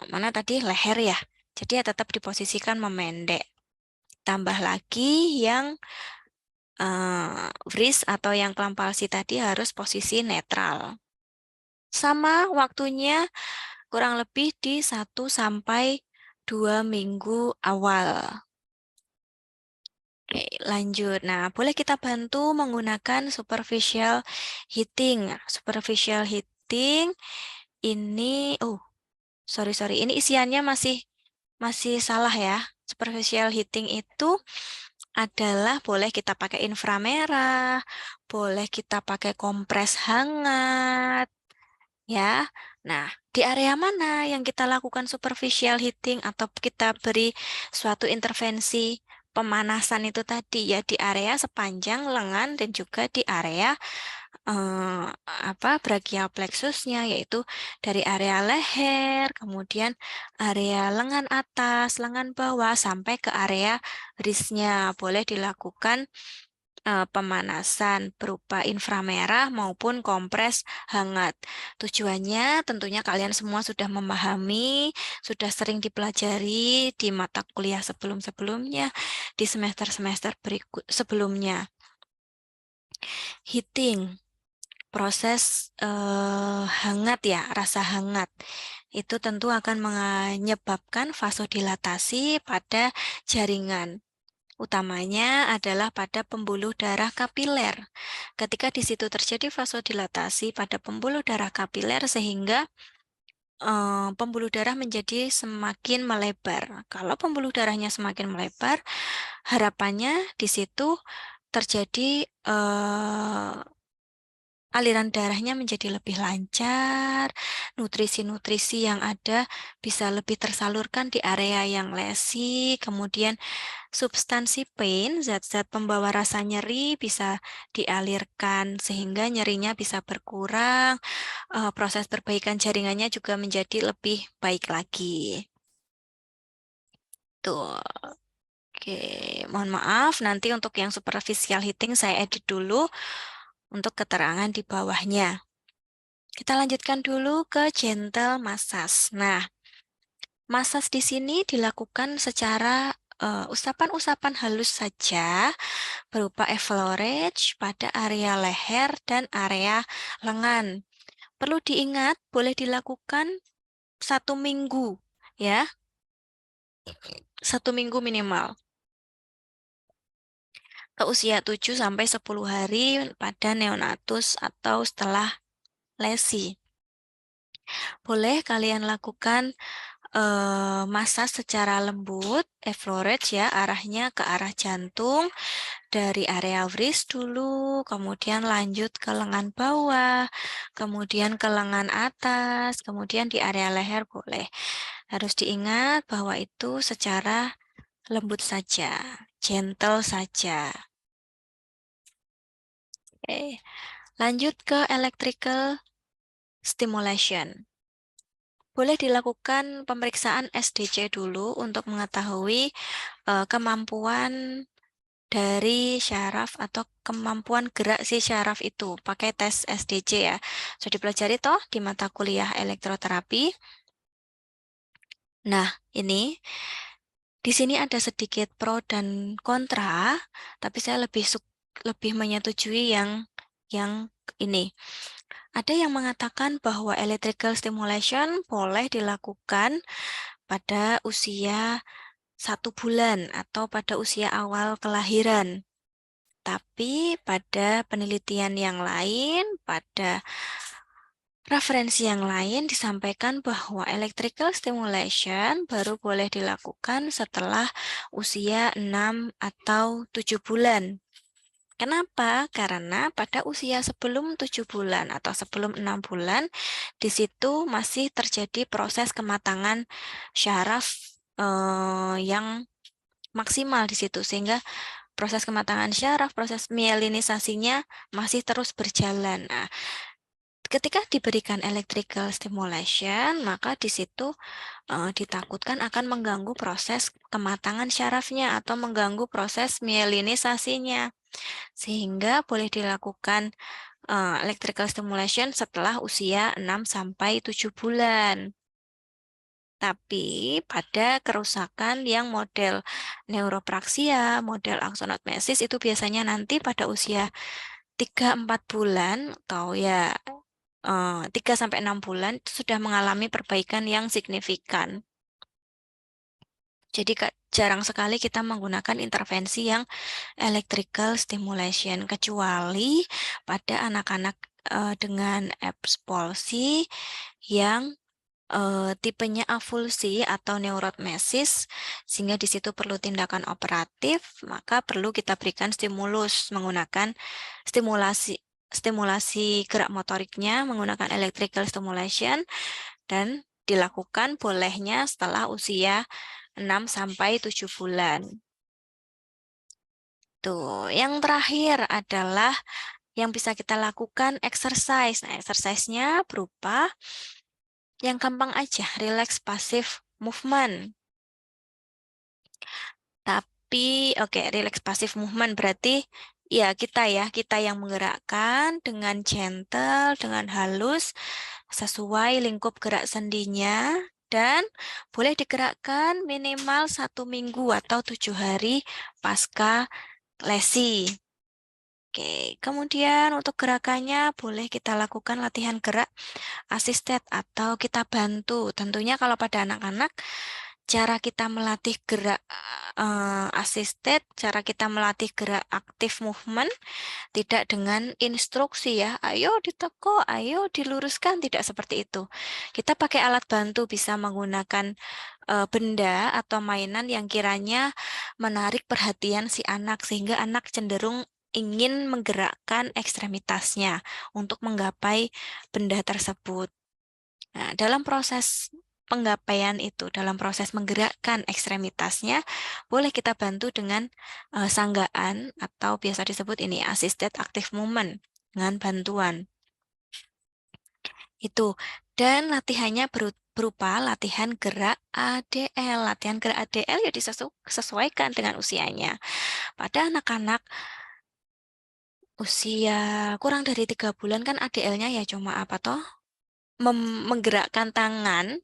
mana tadi leher ya. Jadi ya tetap diposisikan memendek. Tambah lagi yang wrist atau yang clamp palsy tadi harus posisi netral. Sama waktunya kurang lebih di 1-2 minggu awal. Oke, lanjut. Nah, boleh kita bantu menggunakan superficial heating. Superficial heating ini, sorry, ini isiannya masih salah ya. Superficial heating itu adalah boleh kita pakai inframerah, boleh kita pakai kompres hangat, ya. Nah, di area mana yang kita lakukan superficial heating atau kita beri suatu intervensi pemanasan itu tadi ya di area sepanjang lengan dan juga di area brachial plexusnya yaitu dari area leher, kemudian area lengan atas, lengan bawah sampai ke area wristnya. Boleh dilakukan pemanasan berupa inframerah maupun kompres hangat. Tujuannya tentunya kalian semua sudah memahami, sudah sering dipelajari di mata kuliah sebelum-sebelumnya, di semester-semester berikut sebelumnya. Heating, proses hangat ya, rasa hangat. Itu tentu akan menyebabkan vasodilatasi pada jaringan. Utamanya adalah pada pembuluh darah kapiler. Ketika di situ terjadi vasodilatasi pada pembuluh darah kapiler sehingga pembuluh darah menjadi semakin melebar. Kalau pembuluh darahnya semakin melebar, harapannya di situ terjadi aliran darahnya menjadi lebih lancar, nutrisi-nutrisi yang ada bisa lebih tersalurkan di area yang lesi, kemudian substansi pain, zat-zat pembawa rasa nyeri bisa dialirkan sehingga nyerinya bisa berkurang, proses perbaikan jaringannya juga menjadi lebih baik lagi. Tuh. Oke, mohon maaf nanti untuk yang superficial heating saya edit dulu untuk keterangan di bawahnya. Kita lanjutkan dulu ke gentle massage. Nah, massage di sini dilakukan secara usapan-usapan halus saja berupa effleurage pada area leher dan area lengan. Perlu diingat, boleh dilakukan 1 minggu, ya, 1 minggu minimal. Ke usia 7-10 hari pada neonatus atau setelah lesi. Boleh kalian lakukan massage secara lembut, effleurage ya, arahnya ke arah jantung, dari area wrist dulu, kemudian lanjut ke lengan bawah, kemudian ke lengan atas, kemudian di area leher boleh. Harus diingat bahwa itu secara lembut saja, gentle saja. Oke. Lanjut ke electrical stimulation. Boleh dilakukan pemeriksaan SDC dulu untuk mengetahui kemampuan dari syaraf atau kemampuan gerak si syaraf itu. Pakai tes SDC ya. Sudah dipelajari toh di mata kuliah elektroterapi. Nah, ini di sini ada sedikit pro dan kontra, tapi saya lebih menyetujui yang ini. Ada yang mengatakan bahwa electrical stimulation boleh dilakukan pada usia 1 bulan atau pada usia awal kelahiran. Tapi pada penelitian yang lain, pada referensi yang lain disampaikan bahwa electrical stimulation baru boleh dilakukan setelah usia 6 atau 7 bulan. Kenapa? Karena pada usia sebelum 7 bulan atau sebelum 6 bulan, di situ masih terjadi proses kematangan syaraf yang maksimal di situ, sehingga proses kematangan syaraf, proses mielinisasinya masih terus berjalan. Nah, ketika diberikan electrical stimulation, maka di situ ditakutkan akan mengganggu proses kematangan syarafnya atau mengganggu proses mielinisasinya. Sehingga boleh dilakukan electrical stimulation setelah usia 6 sampai 7 bulan. Tapi pada kerusakan yang model neuropraksia, model aksonomesis itu biasanya nanti pada usia 3-4 bulan atau ya 3-6 bulan itu sudah mengalami perbaikan yang signifikan. Jadi jarang sekali kita menggunakan intervensi yang electrical stimulation, kecuali pada anak-anak dengan epilepsi palsy yang tipenya avulsi atau neurotmesis, sehingga di situ perlu tindakan operatif, maka perlu kita berikan stimulus menggunakan stimulasi gerak motoriknya menggunakan electrical stimulation, dan dilakukan bolehnya setelah usia 6 sampai 7 bulan. Tuh, yang terakhir adalah yang bisa kita lakukan exercise. Nah, exercise-nya berupa yang gampang aja, relax passive movement. Tapi, relax passive movement berarti ya kita yang menggerakkan dengan gentle, dengan halus, sesuai lingkup gerak sendinya, dan boleh digerakkan minimal 1 minggu atau 7 hari pasca lesi. Oke, kemudian untuk gerakannya boleh kita lakukan latihan gerak assisted atau kita bantu. Tentunya kalau pada anak-anak, cara kita melatih gerak assisted, cara kita melatih gerak active movement tidak dengan instruksi ya, ayo ditekuk, ayo diluruskan, tidak seperti itu. Kita pakai alat bantu, bisa menggunakan benda atau mainan yang kiranya menarik perhatian si anak, sehingga anak cenderung ingin menggerakkan ekstremitasnya untuk menggapai benda tersebut. Nah, dalam proses penggapaian itu, dalam proses menggerakkan ekstremitasnya, boleh kita bantu dengan sanggaan atau biasa disebut ini assisted active movement, dengan bantuan. Itu. Dan latihannya berupa latihan gerak ADL. Latihan gerak ADL ya disesuaikan dengan usianya. Pada anak-anak usia kurang dari 3 bulan kan ADL-nya ya cuma apa toh? Menggerakkan tangan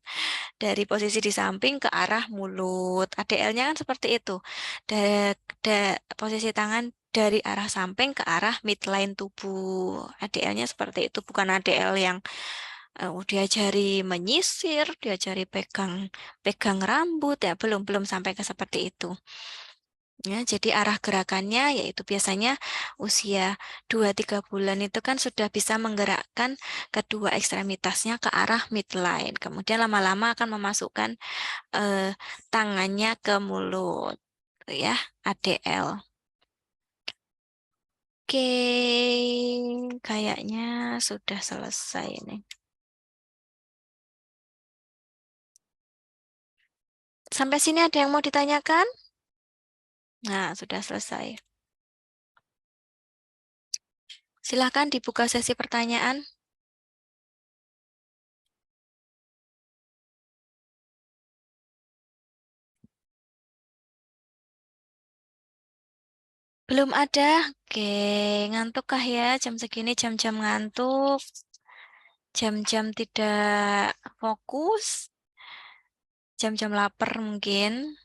dari posisi di samping ke arah mulut. ADL-nya kan seperti itu. Posisi tangan dari arah samping ke arah midline tubuh. ADL-nya seperti itu, bukan ADL yang diajari menyisir, diajari pegang rambut, ya belum sampai ke seperti itu. Ya, jadi arah gerakannya yaitu biasanya usia 2-3 bulan itu kan sudah bisa menggerakkan kedua ekstremitasnya ke arah midline. Kemudian lama-lama akan memasukkan tangannya ke mulut, ya, ADL. Oke, kayaknya sudah selesai ini. Sampai sini ada yang mau ditanyakan? Nah, sudah selesai. Silakan dibuka sesi pertanyaan. Belum ada? Oke, ngantuk kah ya? Jam segini jam-jam ngantuk, jam-jam tidak fokus, jam-jam lapar mungkin.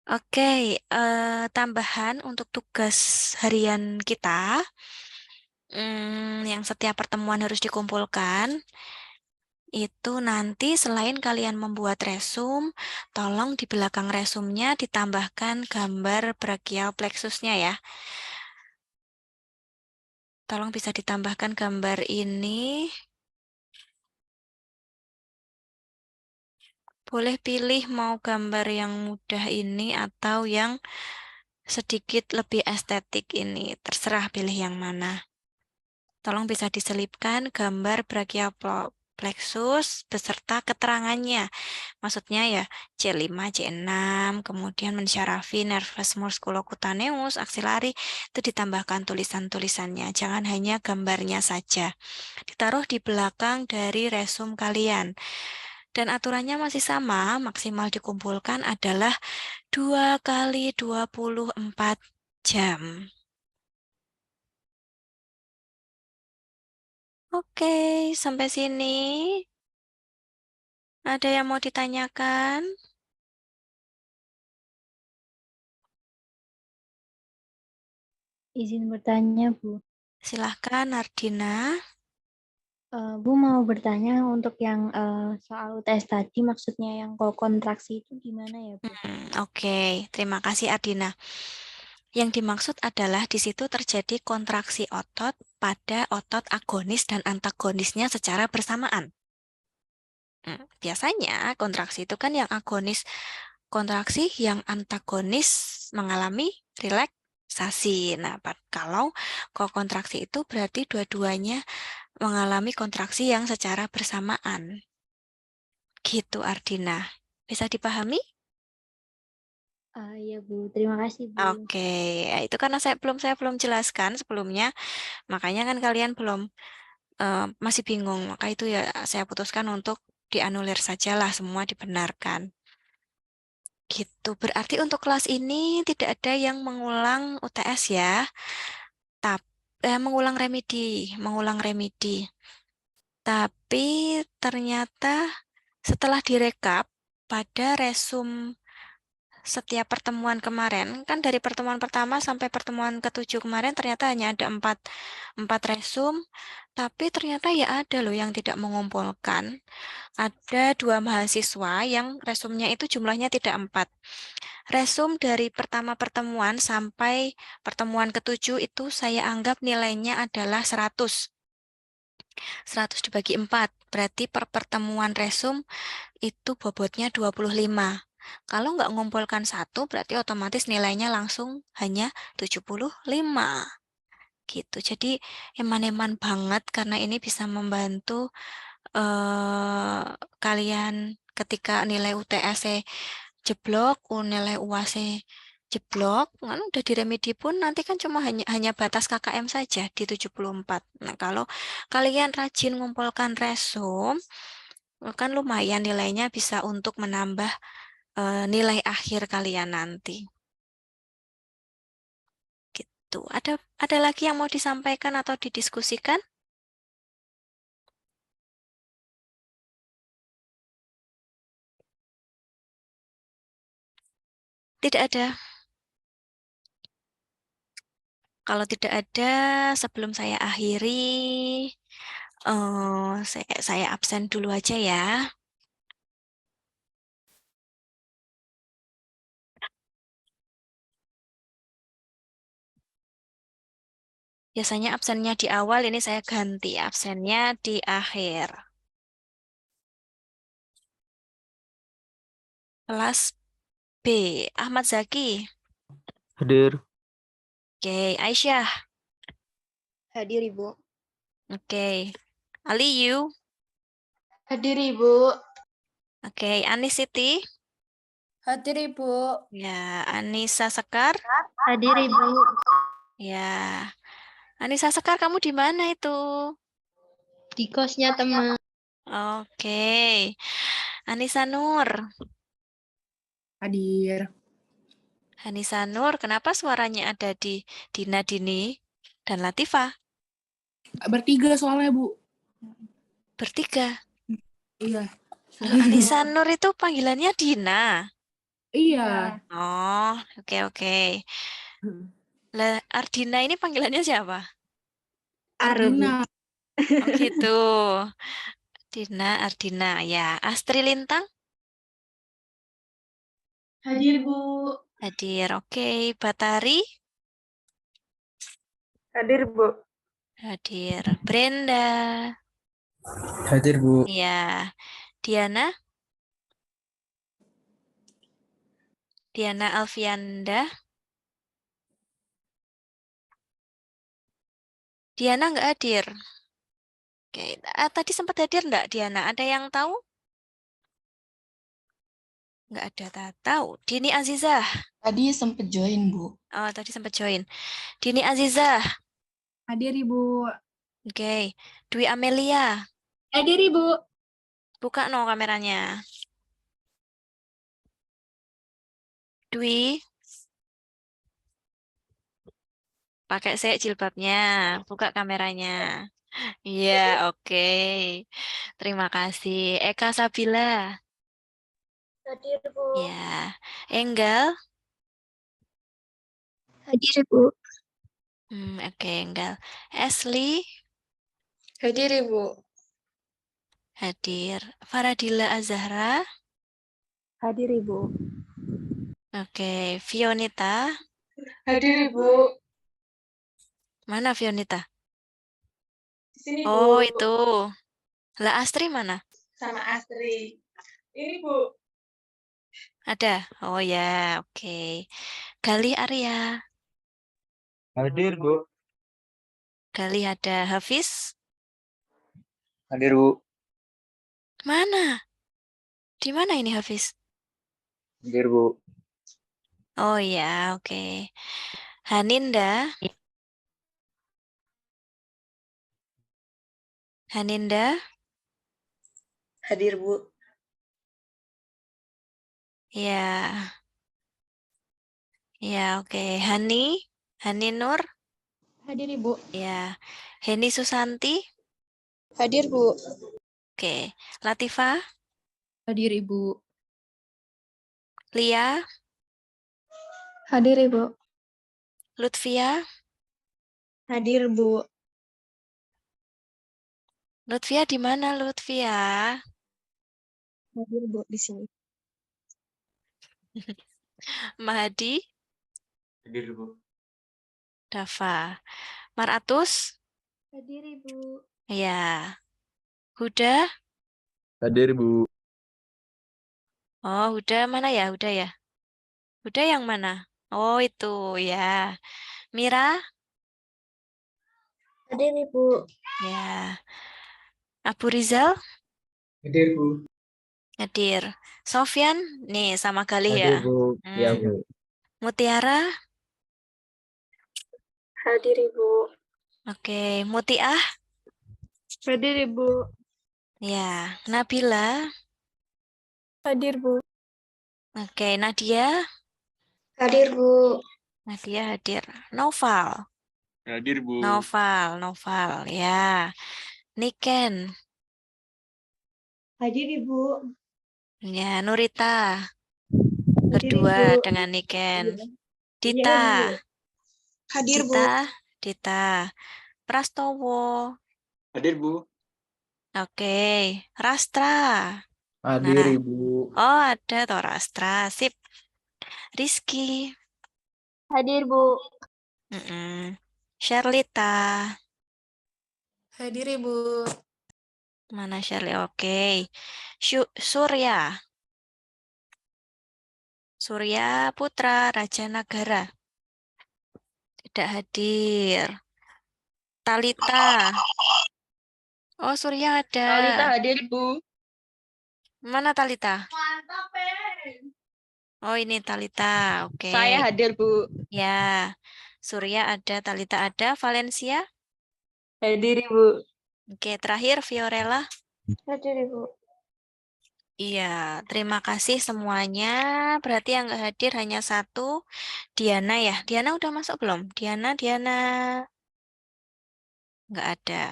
Oke, tambahan untuk tugas harian kita, yang setiap pertemuan harus dikumpulkan. itu nanti selain kalian membuat resume, tolong di belakang resumenya ditambahkan gambar brachial plexusnya ya. Tolong bisa ditambahkan gambar ini. Boleh pilih mau gambar yang mudah ini atau yang sedikit lebih estetik ini. Terserah pilih yang mana. Tolong bisa diselipkan gambar brachial plexus beserta keterangannya. Maksudnya ya C5, C6, kemudian mensyarafi nervus musculocutaneus, axillary, itu ditambahkan tulisan-tulisannya. Jangan hanya gambarnya saja. Ditaruh di belakang dari resume kalian. Dan aturannya masih sama, maksimal dikumpulkan adalah 2 kali 24 jam. Oke, sampai sini. Ada yang mau ditanyakan? Izin bertanya, Bu. Silahkan, Ardina. Bu mau bertanya untuk yang soal UTS tadi, maksudnya yang kontraksi itu gimana ya, Bu? Oke, terima kasih Ardina. Yang dimaksud adalah di situ terjadi kontraksi otot pada otot agonis dan antagonisnya secara bersamaan. Biasanya kontraksi itu kan yang agonis kontraksi, yang antagonis mengalami relaksasi. Nah, kalau kontraksi itu berarti dua-duanya mengalami kontraksi yang secara bersamaan. Gitu, Ardina. Bisa dipahami? Iya, Bu. Terima kasih, Bu. Oke, ya, itu karena saya belum jelaskan sebelumnya, makanya kan kalian belum masih bingung. Maka itu ya saya putuskan untuk dianulir sajalah, semua dibenarkan. Gitu. Berarti untuk kelas ini tidak ada yang mengulang UTS ya. Mengulang remedi. Tapi ternyata setelah direkap pada resum setiap pertemuan kemarin, kan dari pertemuan pertama sampai pertemuan ketujuh kemarin ternyata hanya ada empat resum, tapi ternyata ya ada loh yang tidak mengumpulkan. Ada 2 mahasiswa yang resumnya itu jumlahnya tidak 4. Resum dari pertama pertemuan sampai pertemuan ketujuh itu saya anggap nilainya adalah 100. 100 dibagi 4, berarti per pertemuan resum itu bobotnya 25. Kalau nggak ngumpulkan satu, berarti otomatis nilainya langsung hanya 75. Gitu. Jadi eman-eman banget karena ini bisa membantu kalian ketika nilai UTS jeblok, nilai UAS jeblok, kan udah di remedi pun nanti kan cuma hanya batas KKM saja di 74. Nah, kalau kalian rajin ngumpulkan resum, kan lumayan nilainya bisa untuk menambah nilai akhir kalian nanti. Gitu. Ada lagi yang mau disampaikan atau didiskusikan? Tidak ada. Kalau tidak ada, sebelum saya akhiri, saya absen dulu aja ya. Biasanya absennya di awal, ini saya ganti absennya di akhir. Kelas B, Ahmad Zaki. Hadir. Oke, Aisyah. Hadir, Ibu. Oke, Ali, you. Hadir Ibu. Oke, Anis Siti. Hadir Ibu. Ya, Anissa Sekar. Hadir, Ibu. Ya, Anissa Sekar, kamu di mana itu? Di kosnya teman. Oke, Anissa Nur. Hadir. Anissa Nur, kenapa suaranya ada di Dina Dini dan Latifah? Bertiga soalnya, Bu. Bertiga. Iya. Loh, Anissa Nur itu panggilannya Dina. Iya. Oh, oke. Lah, Ardina ini panggilannya siapa? Ardina. Oh gitu. Dina, Ardina, ya. Astri Lintang? Hadir, Bu. Hadir, oke. Batari? Hadir, Bu. Hadir. Brenda? Hadir, Bu. Ya. Diana? Diana Alfianda? Diana nggak hadir. Oke, tadi sempat hadir nggak Diana? Ada yang tahu? Nggak ada tahu. Dini Azizah? Tadi sempet join, Bu. Oh, tadi sempat join. Dini Azizah? Hadir, Ibu. Oke. Dwi Amelia? Hadir, Ibu. Buka no kameranya. Dwi? Pakai saya jilbabnya. Buka kameranya. Iya, oke. Terima kasih. Eka Sabila? Hadir, Bu. Ya. Enggal? Hadir, Bu. Oke, Enggal. Ashley? Hadir, Ibu. Hadir. Faradila Azahra? Hadir, Ibu. Oke. Fionita? Hadir, Ibu. Mana Fionita? Di sini, Bu. Oh, itu. Lah Astri mana? Sama Astri. Ini, Bu. Ada? Oh ya, oke. Galih Arya? Hadir, Bu. Galih ada. Hafiz? Hadir, Bu. Mana? Di mana ini Hafiz? Hadir, Bu. Oh ya, oke. Haninda? Haninda? Hadir, Bu. Ya, ya oke. Hani? Hani Nur? Hadir, Ibu. Ya. Heni Susanti? Hadir, Bu. Oke. Latifah? Hadir, Ibu. Lia? Hadir, Ibu. Lutfia? Hadir, Bu. Lutfia di mana Lutfia? Hadir, Bu, di sini. Mahadi? Hadir, Bu. Dafa? Maratus? Hadir, Ibu. Ya. Huda? Hadir, Bu. Oh, Huda mana ya? Huda ya? Huda yang mana? Oh, itu ya. Mira? Hadir, Ibu. Ya. Abu Rizal? Hadir, Bu. Hadir. Sofyan? Nih, sama Galih ya. Hadir, Bu. Ya, Hmm. Bu. Mutiara? Hadir, Ibu. Oke. Mutiah? Hadir, Ibu. Ya. Nabila? Hadir, Bu. Oke. Nadia? Hadir, Bu. Nadia hadir. Noval? Hadir, Bu. Noval. Ya. Niken? Hadir, Ibu. Ya. Nurita? Hadir, Berdua Ibu. dengan Niken. Iya, Dita? Bu. Hadir, Bu. Dita. Prastowo? Hadir, Bu. Oke. Rastra? Hadir, Nah. Ibu. Oh, ada toh Rastra. Sip. Rizky? Hadir, Bu. Sherlita? Hadir, Ibu. Mana Shirley? Oke. Surya? Surya Putra Raja Nagara? Tidak hadir. Talita? Oh, Surya ada. Talita hadir, Bu. Mana Talita? Oh, ini Talita. Oke. Saya hadir, Bu. Ya. Surya ada, Talita ada. Valencia? Hadir, Ibu. Oke, terakhir Fiorella. Hadir, Ibu. Iya, terima kasih semuanya. Berarti yang nggak hadir hanya satu, Diana ya. Diana udah masuk belum? Diana. Nggak ada.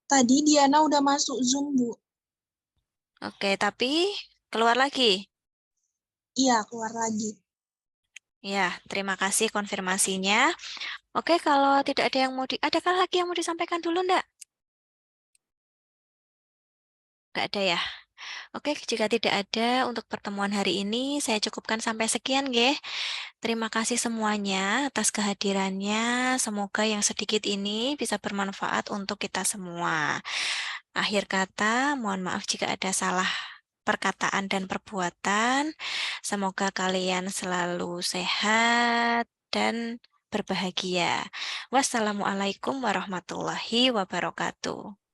Tadi Diana udah masuk Zoom, Bu. Oke, tapi keluar lagi. Iya, keluar lagi. Ya, terima kasih konfirmasinya. Oke, kalau tidak ada yang adakah lagi yang mau disampaikan dulu, enggak? Enggak ada ya? Oke, jika tidak ada untuk pertemuan hari ini, saya cukupkan sampai sekian, nggih. Terima kasih semuanya atas kehadirannya. Semoga yang sedikit ini bisa bermanfaat untuk kita semua. Akhir kata, mohon maaf jika ada salah perkataan dan perbuatan. Semoga kalian selalu sehat dan berbahagia. Wassalamualaikum warahmatullahi wabarakatuh.